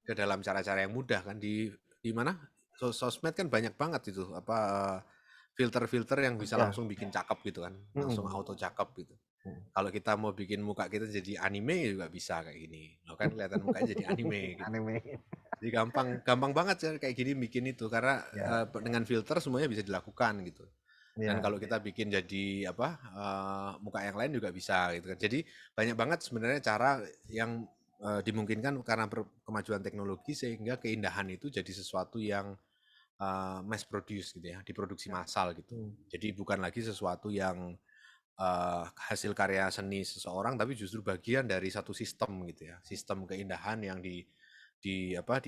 ke dalam cara-cara yang mudah kan di mana sosmed kan banyak banget itu apa filter-filter yang bisa Ya. langsung bikin cakep gitu kan langsung Mm-mm. auto cakep gitu kalau kita mau bikin muka kita jadi anime juga bisa kayak gini lo kan kelihatan mukanya jadi anime gitu Anime. jadi gampang gampang banget sih kayak gini bikin itu karena Ya, dengan filter semuanya bisa dilakukan gitu. Dan ya. kalau kita bikin jadi apa muka yang lain juga bisa gitu kan. Jadi banyak banget sebenarnya cara yang dimungkinkan karena kemajuan teknologi sehingga keindahan itu jadi sesuatu yang mass produce gitu ya, diproduksi massal gitu. Hmm. Jadi bukan lagi sesuatu yang hasil karya seni seseorang tapi justru bagian dari satu sistem gitu ya. Sistem keindahan yang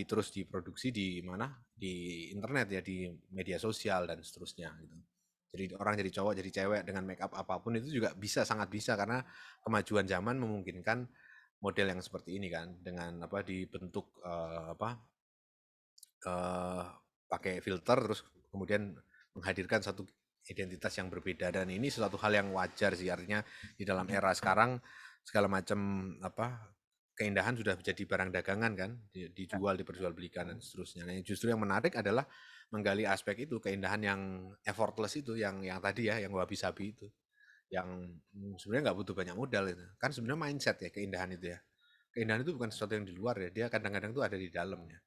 terus diproduksi di mana di internet ya di media sosial dan seterusnya gitu. Jadi orang jadi cowok jadi cewek dengan make up apapun itu juga bisa sangat bisa karena kemajuan zaman memungkinkan model yang seperti ini kan dengan apa dibentuk eh, pakai filter terus kemudian menghadirkan satu identitas yang berbeda dan ini suatu hal yang wajar sih artinya di dalam era sekarang segala macam apa keindahan sudah menjadi barang dagangan kan dijual diperjualbelikan dan seterusnya. Nah, justru yang menarik adalah menggali aspek itu keindahan yang effortless itu yang tadi ya yang wabi-sabi itu yang sebenarnya nggak butuh banyak modal itu kan sebenarnya mindset ya keindahan itu ya keindahan itu bukan sesuatu yang di luar ya dia kadang-kadang tuh ada di dalamnya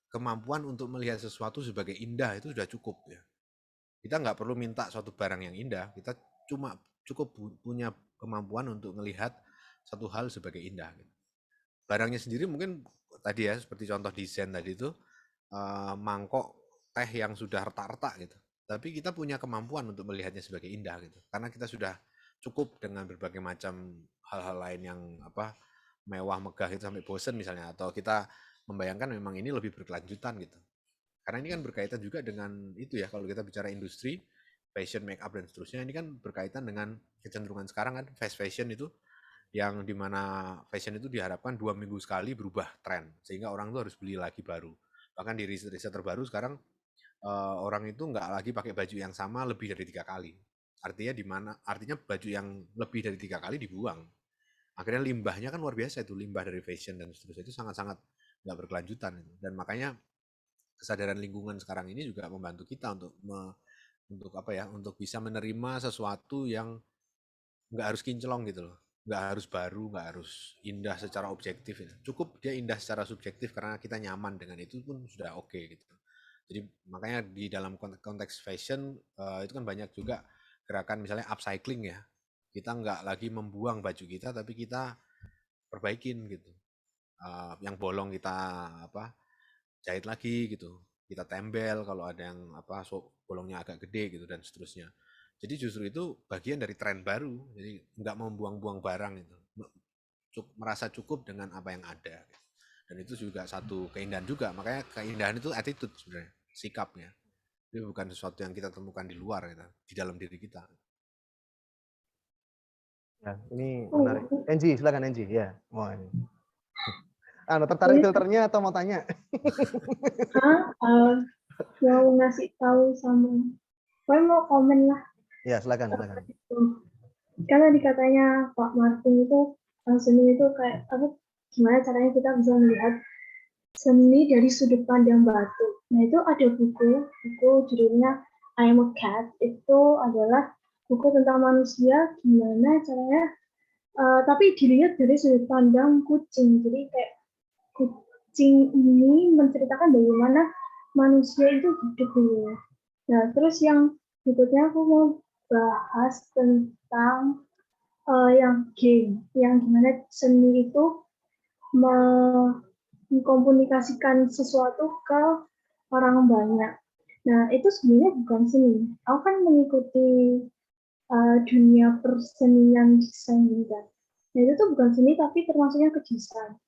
kemampuan untuk melihat sesuatu sebagai indah itu sudah cukup ya. Kita nggak perlu minta suatu barang yang indah, kita cuma cukup punya kemampuan untuk melihat satu hal sebagai indah. Gitu. Barangnya sendiri mungkin tadi ya seperti contoh desain tadi itu mangkok teh yang sudah retak-retak gitu. Tapi kita punya kemampuan untuk melihatnya sebagai indah gitu. Karena kita sudah cukup dengan berbagai macam hal-hal lain yang apa mewah megah itu sampai bosen misalnya atau kita membayangkan memang ini lebih berkelanjutan gitu. Karena ini kan berkaitan juga dengan itu ya kalau kita bicara industri fashion, make up dan seterusnya ini kan berkaitan dengan kecenderungan sekarang kan fast fashion itu yang dimana fashion itu diharapkan 2 minggu sekali berubah tren sehingga orang tuh harus beli lagi baru. Bahkan di riset terbaru sekarang orang itu nggak lagi pakai baju yang sama lebih dari 3 kali. Artinya baju yang lebih dari 3 kali dibuang Akhirnya limbahnya kan luar biasa itu, limbah dari fashion dan seterusnya itu sangat-sangat nggak berkelanjutan itu. Dan makanya kesadaran lingkungan sekarang ini juga membantu kita untuk apa ya, untuk bisa menerima sesuatu yang nggak harus kinclong gitu loh, nggak harus baru, nggak harus indah secara objektif ya. Cukup dia indah secara subjektif karena kita nyaman dengan itu pun sudah oke gitu. Jadi makanya di dalam konteks fashion itu kan banyak juga gerakan misalnya upcycling ya. Kita nggak lagi membuang baju kita tapi kita perbaikin gitu. Yang bolong kita apa jahit lagi gitu. Kita tembel kalau ada yang apa bolongnya agak gede gitu dan seterusnya. Jadi justru itu bagian dari tren baru. Jadi nggak membuang-buang barang itu. Merasa cukup dengan apa yang ada. Dan itu juga satu keindahan juga. Makanya keindahan itu attitude sebenarnya, sikapnya. Itu bukan sesuatu yang kita temukan di luar, gitu, di dalam diri kita. Ya, ini menarik. Enji, silakan Enji. Ya, mau ini. Tertarik filternya atau mau tanya? Mau ngasih tahu sama, pokoknya mau komen lah. Ya, silakan. Karena dikatanya Pak Martin itu seni itu kayak apa? Gimana caranya kita bisa melihat seni dari sudut pandang batu. Nah itu ada buku judulnya I Am a Cat. Itu adalah buku tentang manusia gimana caranya, tapi dilihat dari sudut pandang kucing. Jadi kayak kucing ini menceritakan bagaimana manusia itu hidup dulu. Nah, terus yang berikutnya aku mau bahas tentang yang game, yang gimana seni itu mengkomunikasikan sesuatu ke orang banyak. Nah, itu sebenarnya bukan seni. Aku kan mengikuti dunia persenian desain juga. Nah, itu tuh bukan seni, tapi termasuknya ke desain.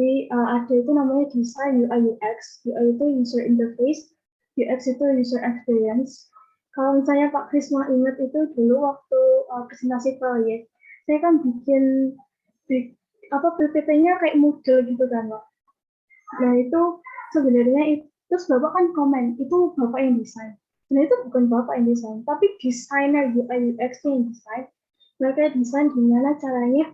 Jadi ada itu namanya desain UI UX. UI itu user interface, UX itu user experience. Kalau misalnya Pak Krisma ingat itu dulu waktu presentasi proyek, saya kan bikin PPT-nya kayak Moodle gitu kan, Pak. Nah itu sebenarnya terus Bapak kan komen, itu Bapak yang desain. Nah itu bukan Bapak yang desain, tapi desainer UI UX yang desain. Mereka desain gimana caranya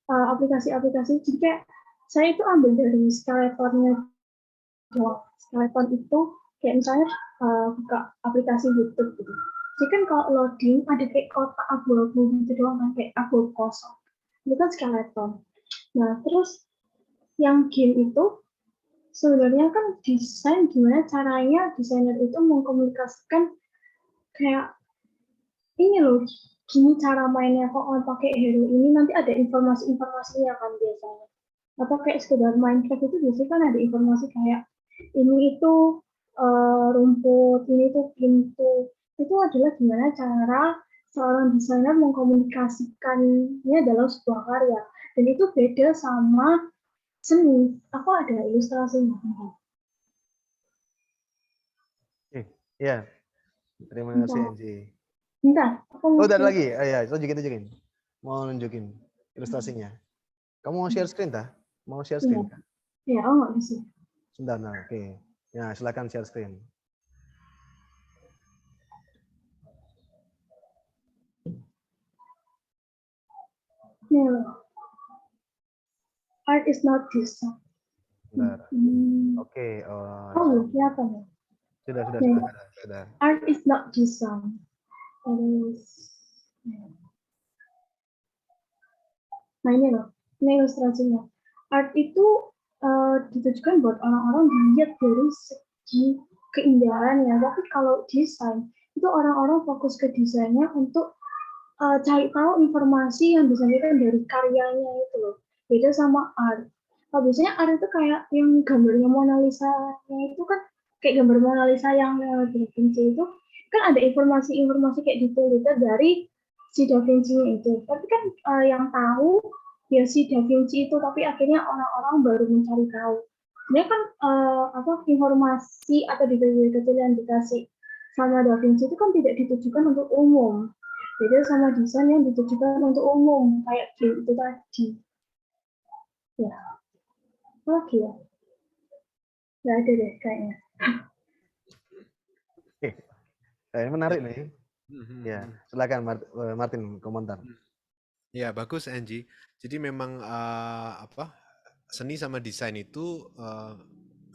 aplikasi-aplikasi. Jadi kayak saya itu ambil dari skeletonnya doang. Skeleton itu kayak misalnya buka aplikasi YouTube gitu. Jadi kan kalau loading ada kayak kotak abu-abu gitu doang kan, kayak abu kosong. Itu kan skeleton. Nah terus yang game itu sebenarnya kan desain gimana caranya desainer itu mengkomunikasikan kayak ini loh, gini cara mainnya kok pakai hero ini, nanti ada informasi-informasinya kan biasanya. Atau kayak sekedar Minecraft itu biasanya kan ada informasi kayak ini itu rumput, ini itu pintu. Itu adalah gimana cara seorang desainer mengkomunikasikannya dalam sebuah karya. Dan itu beda sama seni. Aku ada ilustrasinya. Iya. Terima kasih Enji. Bentar, aku udah lagi. Ya, tunjukin. Mau nunjukin ilustrasinya. Kamu mau share screen tak? Mau share screen? Iya, nggak bisa. Sebentar, oke. Ya, silakan share screen. Art is not design. Oke. Kelihatan ya? Sudah. Art is not design. Nah ini loh, ini ilustrasinya. Art itu ditujukan buat orang-orang dilihat dari segi keindahannya. Tapi kalau desain, itu orang-orang fokus ke desainnya untuk cari tahu informasi yang disampaikan dari karyanya itu loh. Beda sama art. Biasanya art itu kayak yang gambarnya Mona Lisa-nya itu kan kayak gambar Mona Lisa yang Da Vinci itu kan ada informasi-informasi kayak detail-detail dari si Da Vinci-nya itu. Tapi kan yang tahu ya si Da Vinci itu, tapi akhirnya orang-orang baru mencari tahu. Sebenarnya kan informasi atau detail-detail yang dikasih sama Da Vinci itu kan tidak ditujukan untuk umum. Beda sama desain yang ditujukan untuk umum kayak game itu tadi. Ya, lagi ya. Nggak ada deh kayaknya. Ini menarik nih. Ya, silakan Martin komentar. Ya, bagus Angie. Jadi memang apa seni sama desain itu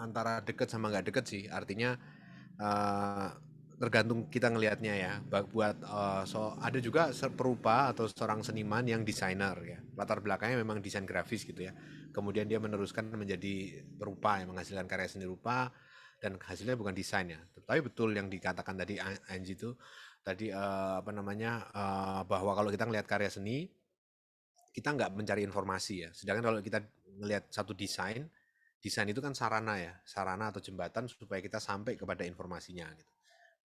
antara deket sama nggak deket sih. Artinya eh, tergantung kita ngelihatnya ya. Buat ada juga perupa atau seorang seniman yang desainer ya. Latar belakangnya memang desain grafis gitu ya. Kemudian dia meneruskan menjadi perupa yang menghasilkan karya seni rupa dan hasilnya bukan desain ya. Tapi betul yang dikatakan tadi Angie itu tadi apa namanya bahwa kalau kita ngelihat karya seni kita nggak mencari informasi ya. Sedangkan kalau kita ngelihat satu desain, desain itu kan sarana ya, sarana atau jembatan supaya kita sampai kepada informasinya gitu.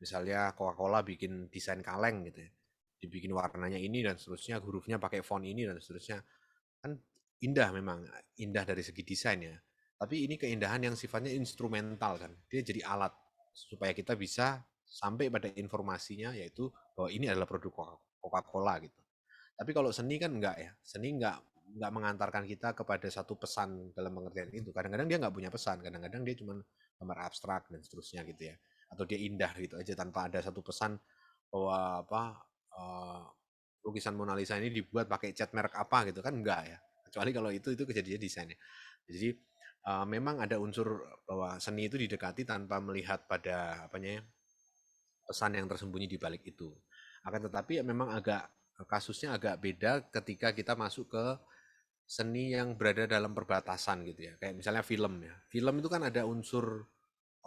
Misalnya Coca-Cola bikin desain kaleng gitu ya, dibikin warnanya ini dan seterusnya, hurufnya pakai font ini dan seterusnya. Kan indah memang, indah dari segi desain ya. Tapi ini keindahan yang sifatnya instrumental kan, dia jadi alat supaya kita bisa sampai pada informasinya yaitu bahwa ini adalah produk Coca-Cola gitu. Tapi kalau seni kan enggak ya, seni enggak mengantarkan kita kepada satu pesan dalam pengertian itu. Kadang-kadang dia enggak punya pesan, kadang-kadang dia cuma gambar abstrak dan seterusnya gitu ya. Atau dia indah gitu aja tanpa ada satu pesan bahwa apa lukisan Mona Lisa ini dibuat pakai cat merek apa gitu kan enggak ya. Kecuali kalau itu kejadian desainnya. Jadi memang ada unsur bahwa seni itu didekati tanpa melihat pada apanya ya, pesan yang tersembunyi di balik itu. Akan tetapi memang agak kasusnya agak beda ketika kita masuk ke seni yang berada dalam perbatasan gitu ya. Kayak misalnya film ya. Film itu kan ada unsur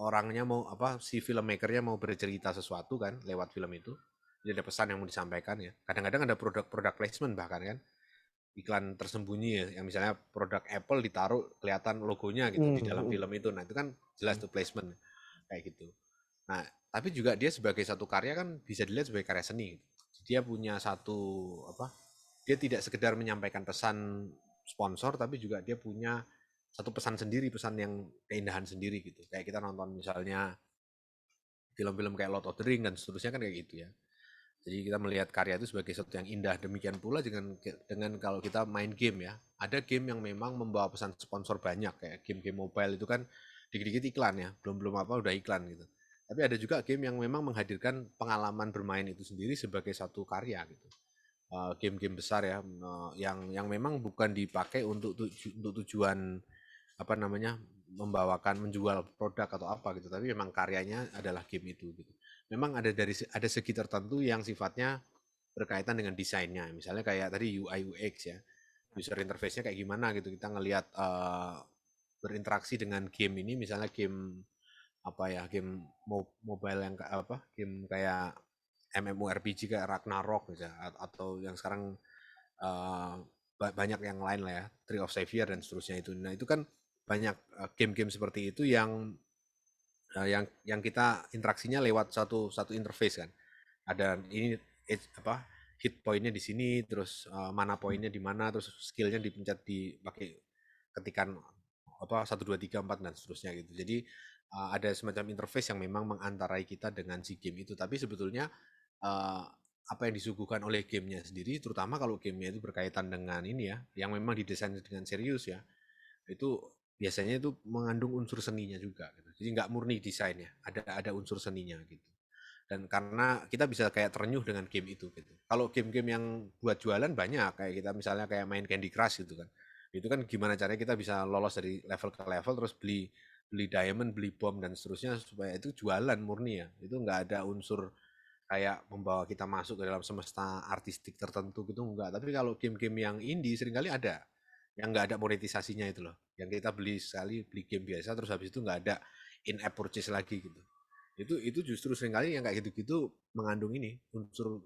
orangnya mau apa si filmmakernya mau bercerita sesuatu kan lewat film itu. Jadi ada pesan yang mau disampaikan ya. Kadang-kadang ada produk placement bahkan kan iklan tersembunyi ya, yang misalnya produk Apple ditaruh kelihatan logonya gitu di dalam film itu. Nah itu kan jelas tuh placement kayak gitu. Nah, tapi juga dia sebagai satu karya kan bisa dilihat sebagai karya seni. Dia punya satu apa? Dia tidak sekedar menyampaikan pesan sponsor, tapi juga dia punya satu pesan sendiri, pesan yang keindahan sendiri gitu. Kayak kita nonton misalnya film-film kayak Lord of the Ring dan seterusnya kan kayak gitu ya. Jadi kita melihat karya itu sebagai sesuatu yang indah. Demikian pula dengan kalau kita main game ya. Ada game yang memang membawa pesan sponsor banyak kayak game-game mobile itu kan dikit-dikit iklan ya. Belum apa udah iklan gitu. Tapi ada juga game yang memang menghadirkan pengalaman bermain itu sendiri sebagai satu karya gitu. Game-game besar ya yang memang bukan dipakai untuk tujuan apa namanya menjual produk atau apa gitu, tapi memang karyanya adalah game itu gitu. Memang ada segi tertentu yang sifatnya berkaitan dengan desainnya, misalnya kayak tadi UI UX ya, user interface-nya kayak gimana gitu, kita ngelihat berinteraksi dengan game ini, misalnya game apa ya, game mobile yang apa, game kayak MMORPG kayak Ragnarok misalnya, atau yang sekarang uh, banyak yang lain lah ya, Tree of Savior dan seterusnya itu. Nah itu kan banyak game-game seperti itu yang kita interaksinya lewat satu interface kan. Ada ini apa hit pointnya di sini, terus mana poinnya di mana, terus skillnya dipencet pakai ketikan apa 1 2 3 4 dan seterusnya gitu. Jadi ada semacam interface yang memang mengantarai kita dengan si game itu. Tapi sebetulnya uh, apa yang disuguhkan oleh gamenya sendiri, terutama kalau gamenya itu berkaitan dengan ini ya, yang memang didesain dengan serius ya, itu biasanya itu mengandung unsur seninya juga. Gitu. Jadi nggak murni desainnya, ada unsur seninya gitu. Dan karena kita bisa kayak terenyuh dengan game itu gitu. Kalau game-game yang buat jualan banyak, kayak kita misalnya kayak main Candy Crush gitu kan. Itu kan gimana caranya kita bisa lolos dari level ke level terus beli beli diamond, beli bom dan seterusnya supaya itu jualan murni ya. Itu nggak ada unsur kayak membawa kita masuk ke dalam semesta artistik tertentu gitu enggak. Tapi kalau game-game yang indie seringkali ada yang nggak ada monetisasinya itu loh. Yang kita beli sekali beli game biasa terus habis itu nggak ada in-app purchase lagi gitu. Itu justru seringkali yang kayak gitu-gitu mengandung ini unsur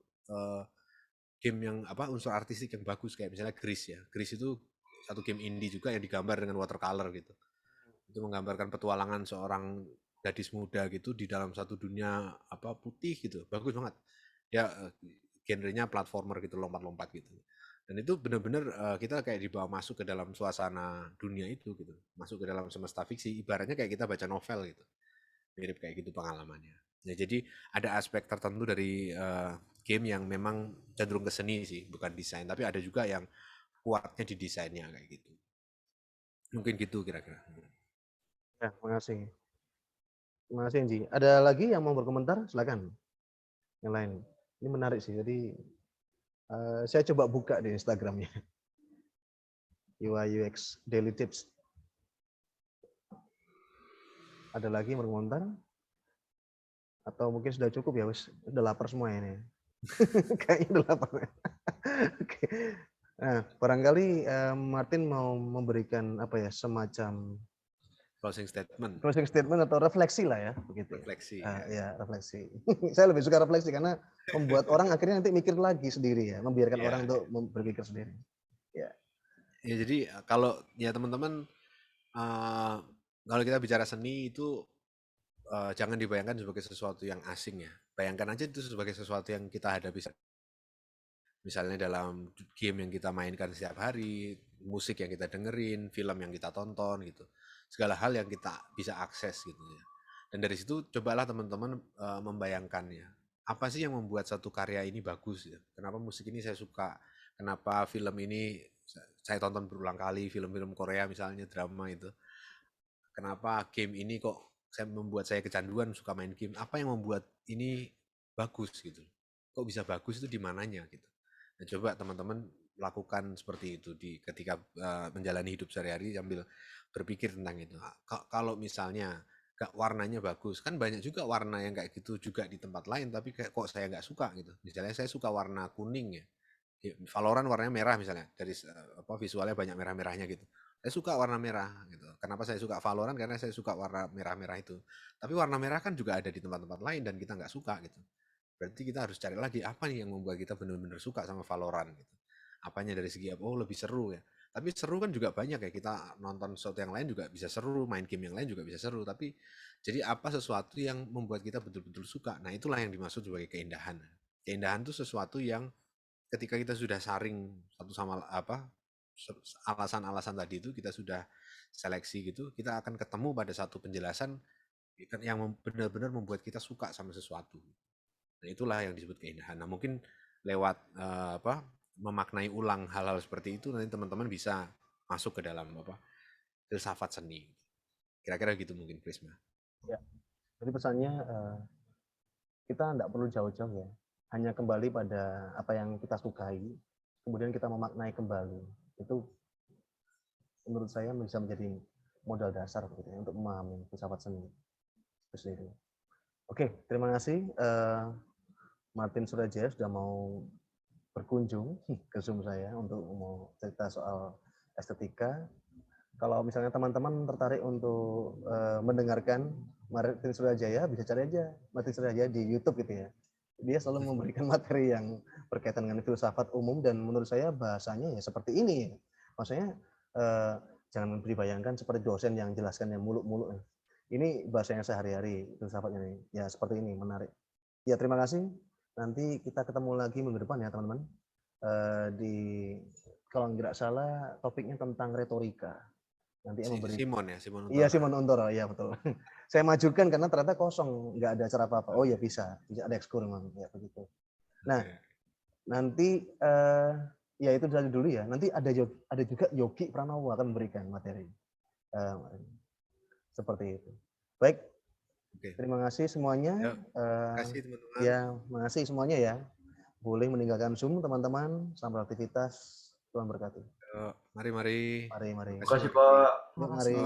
game yang apa unsur artistik yang bagus kayak misalnya Gris ya. Gris itu satu game indie juga yang digambar dengan watercolor gitu. Itu menggambarkan petualangan seorang gadis muda gitu di dalam satu dunia apa putih gitu. Bagus banget. Ya genrenya platformer gitu, lompat-lompat gitu. Dan itu benar-benar kita kayak dibawa masuk ke dalam suasana dunia itu gitu. Masuk ke dalam semesta fiksi, ibaratnya kayak kita baca novel gitu. Mirip kayak gitu pengalamannya. Ya, jadi ada aspek tertentu dari game yang memang cenderung ke seni sih, bukan desain. Tapi ada juga yang kuatnya di desainnya kayak gitu. Mungkin gitu kira-kira. Ya, makasih. Terima kasih, Enji. Ada lagi yang mau berkomentar? Silakan. Yang lain. Ini menarik sih. Jadi Saya coba buka di Instagramnya. UI UX Daily Tips. Ada lagi berkomentar? Atau mungkin sudah cukup ya, wis udah lapar semua ini. Kayaknya udah lapar. Oke. Nah, barangkali Martin mau memberikan apa ya, semacam Closing statement, closing statement atau refleksi lah ya, begitu. refleksi. Ya, refleksi. Saya lebih suka refleksi karena membuat orang akhirnya nanti mikir lagi sendiri ya, membiarkan Ya, orang untuk berpikir sendiri. ya jadi kalau ya teman-teman kalau kita bicara seni itu jangan dibayangkan sebagai sesuatu yang asing ya. Bayangkan aja itu sebagai sesuatu yang kita hadapi. Misalnya dalam game yang kita mainkan setiap hari, musik yang kita dengerin, film yang kita tonton gitu. Segala hal yang kita bisa akses gitu ya. Dan dari situ cobalah teman-teman membayangkannya. Apa sih yang membuat satu karya ini bagus ya? Kenapa musik ini saya suka? Kenapa film ini saya tonton berulang kali, film-film Korea misalnya, drama itu. Kenapa game ini kok membuat saya kecanduan suka main game? Apa yang membuat ini bagus gitu? Kok bisa bagus itu di mananya gitu? Nah, coba teman-teman lakukan seperti itu ketika menjalani hidup sehari-hari sambil berpikir tentang itu. Kalau misalnya warnanya bagus, kan banyak juga warna yang kayak gitu juga di tempat lain, tapi kayak kok saya nggak suka gitu. Misalnya saya suka warna kuning ya, Valorant warnanya merah misalnya, dari visualnya banyak merah-merahnya gitu. Saya suka warna merah gitu. Kenapa saya suka Valorant? Karena saya suka warna merah-merah itu. Tapi warna merah kan juga ada di tempat-tempat lain dan kita nggak suka gitu. Berarti kita harus cari lagi apa nih yang membuat kita benar-benar suka sama Valorant gitu. Apanya dari segi lebih seru ya. Tapi seru kan juga banyak ya. Kita nonton sesuatu yang lain juga bisa seru, main game yang lain juga bisa seru. Tapi jadi apa sesuatu yang membuat kita betul-betul suka? Nah, itulah yang dimaksud sebagai keindahan. Keindahan itu sesuatu yang ketika kita sudah saring satu sama alasan-alasan tadi itu kita sudah seleksi gitu, kita akan ketemu pada satu penjelasan yang benar-benar membuat kita suka sama sesuatu. Nah, itulah yang disebut keindahan. Nah, mungkin lewat memaknai ulang hal-hal seperti itu nanti teman-teman bisa masuk ke dalam filsafat seni. Kira-kira gitu mungkin, Prisma. Ya. Jadi pesannya kita tidak perlu jauh-jauh ya. Hanya kembali pada apa yang kita sukai, kemudian kita memaknai kembali. Itu menurut saya bisa menjadi modal dasar gitu ya, untuk memahami filsafat seni. Itu. Oke, terima kasih Martin Surajaya sudah mau berkunjung ke Zoom saya untuk mau cerita soal estetika. Kalau misalnya teman-teman tertarik untuk mendengarkan Martin Surajaya, bisa cari aja Martin Surajaya di YouTube gitu ya. Dia selalu memberikan materi yang berkaitan dengan filsafat umum dan menurut saya bahasanya ya seperti ini. Maksudnya jangan dibayangkan seperti dosen yang jelaskan yang muluk-muluk. Ini bahasanya sehari-hari filsafatnya nih. Ya seperti ini, menarik. Ya terima kasih. Nanti kita ketemu lagi minggu depan ya teman-teman. Di kalau nggak salah topiknya tentang retorika. Nanti Simon ya, Simon Untoro. Iya, Simon Untoro, iya betul. Saya majukan karena ternyata kosong, nggak ada acara apa-apa. Oh ya bisa ada ekskur memang, ya begitu. Nah, nanti ya itu dulu ya. Nanti ada juga Yogi Pranowo akan memberikan materi. Seperti itu. Baik. Terima kasih semuanya. Terima kasih teman-teman. Ya, makasih semuanya ya. Boleh meninggalkan Zoom teman-teman. Selamat beraktivitas. Tuhan berkati. Mari. Mari. Terima kasih Pak. Mari.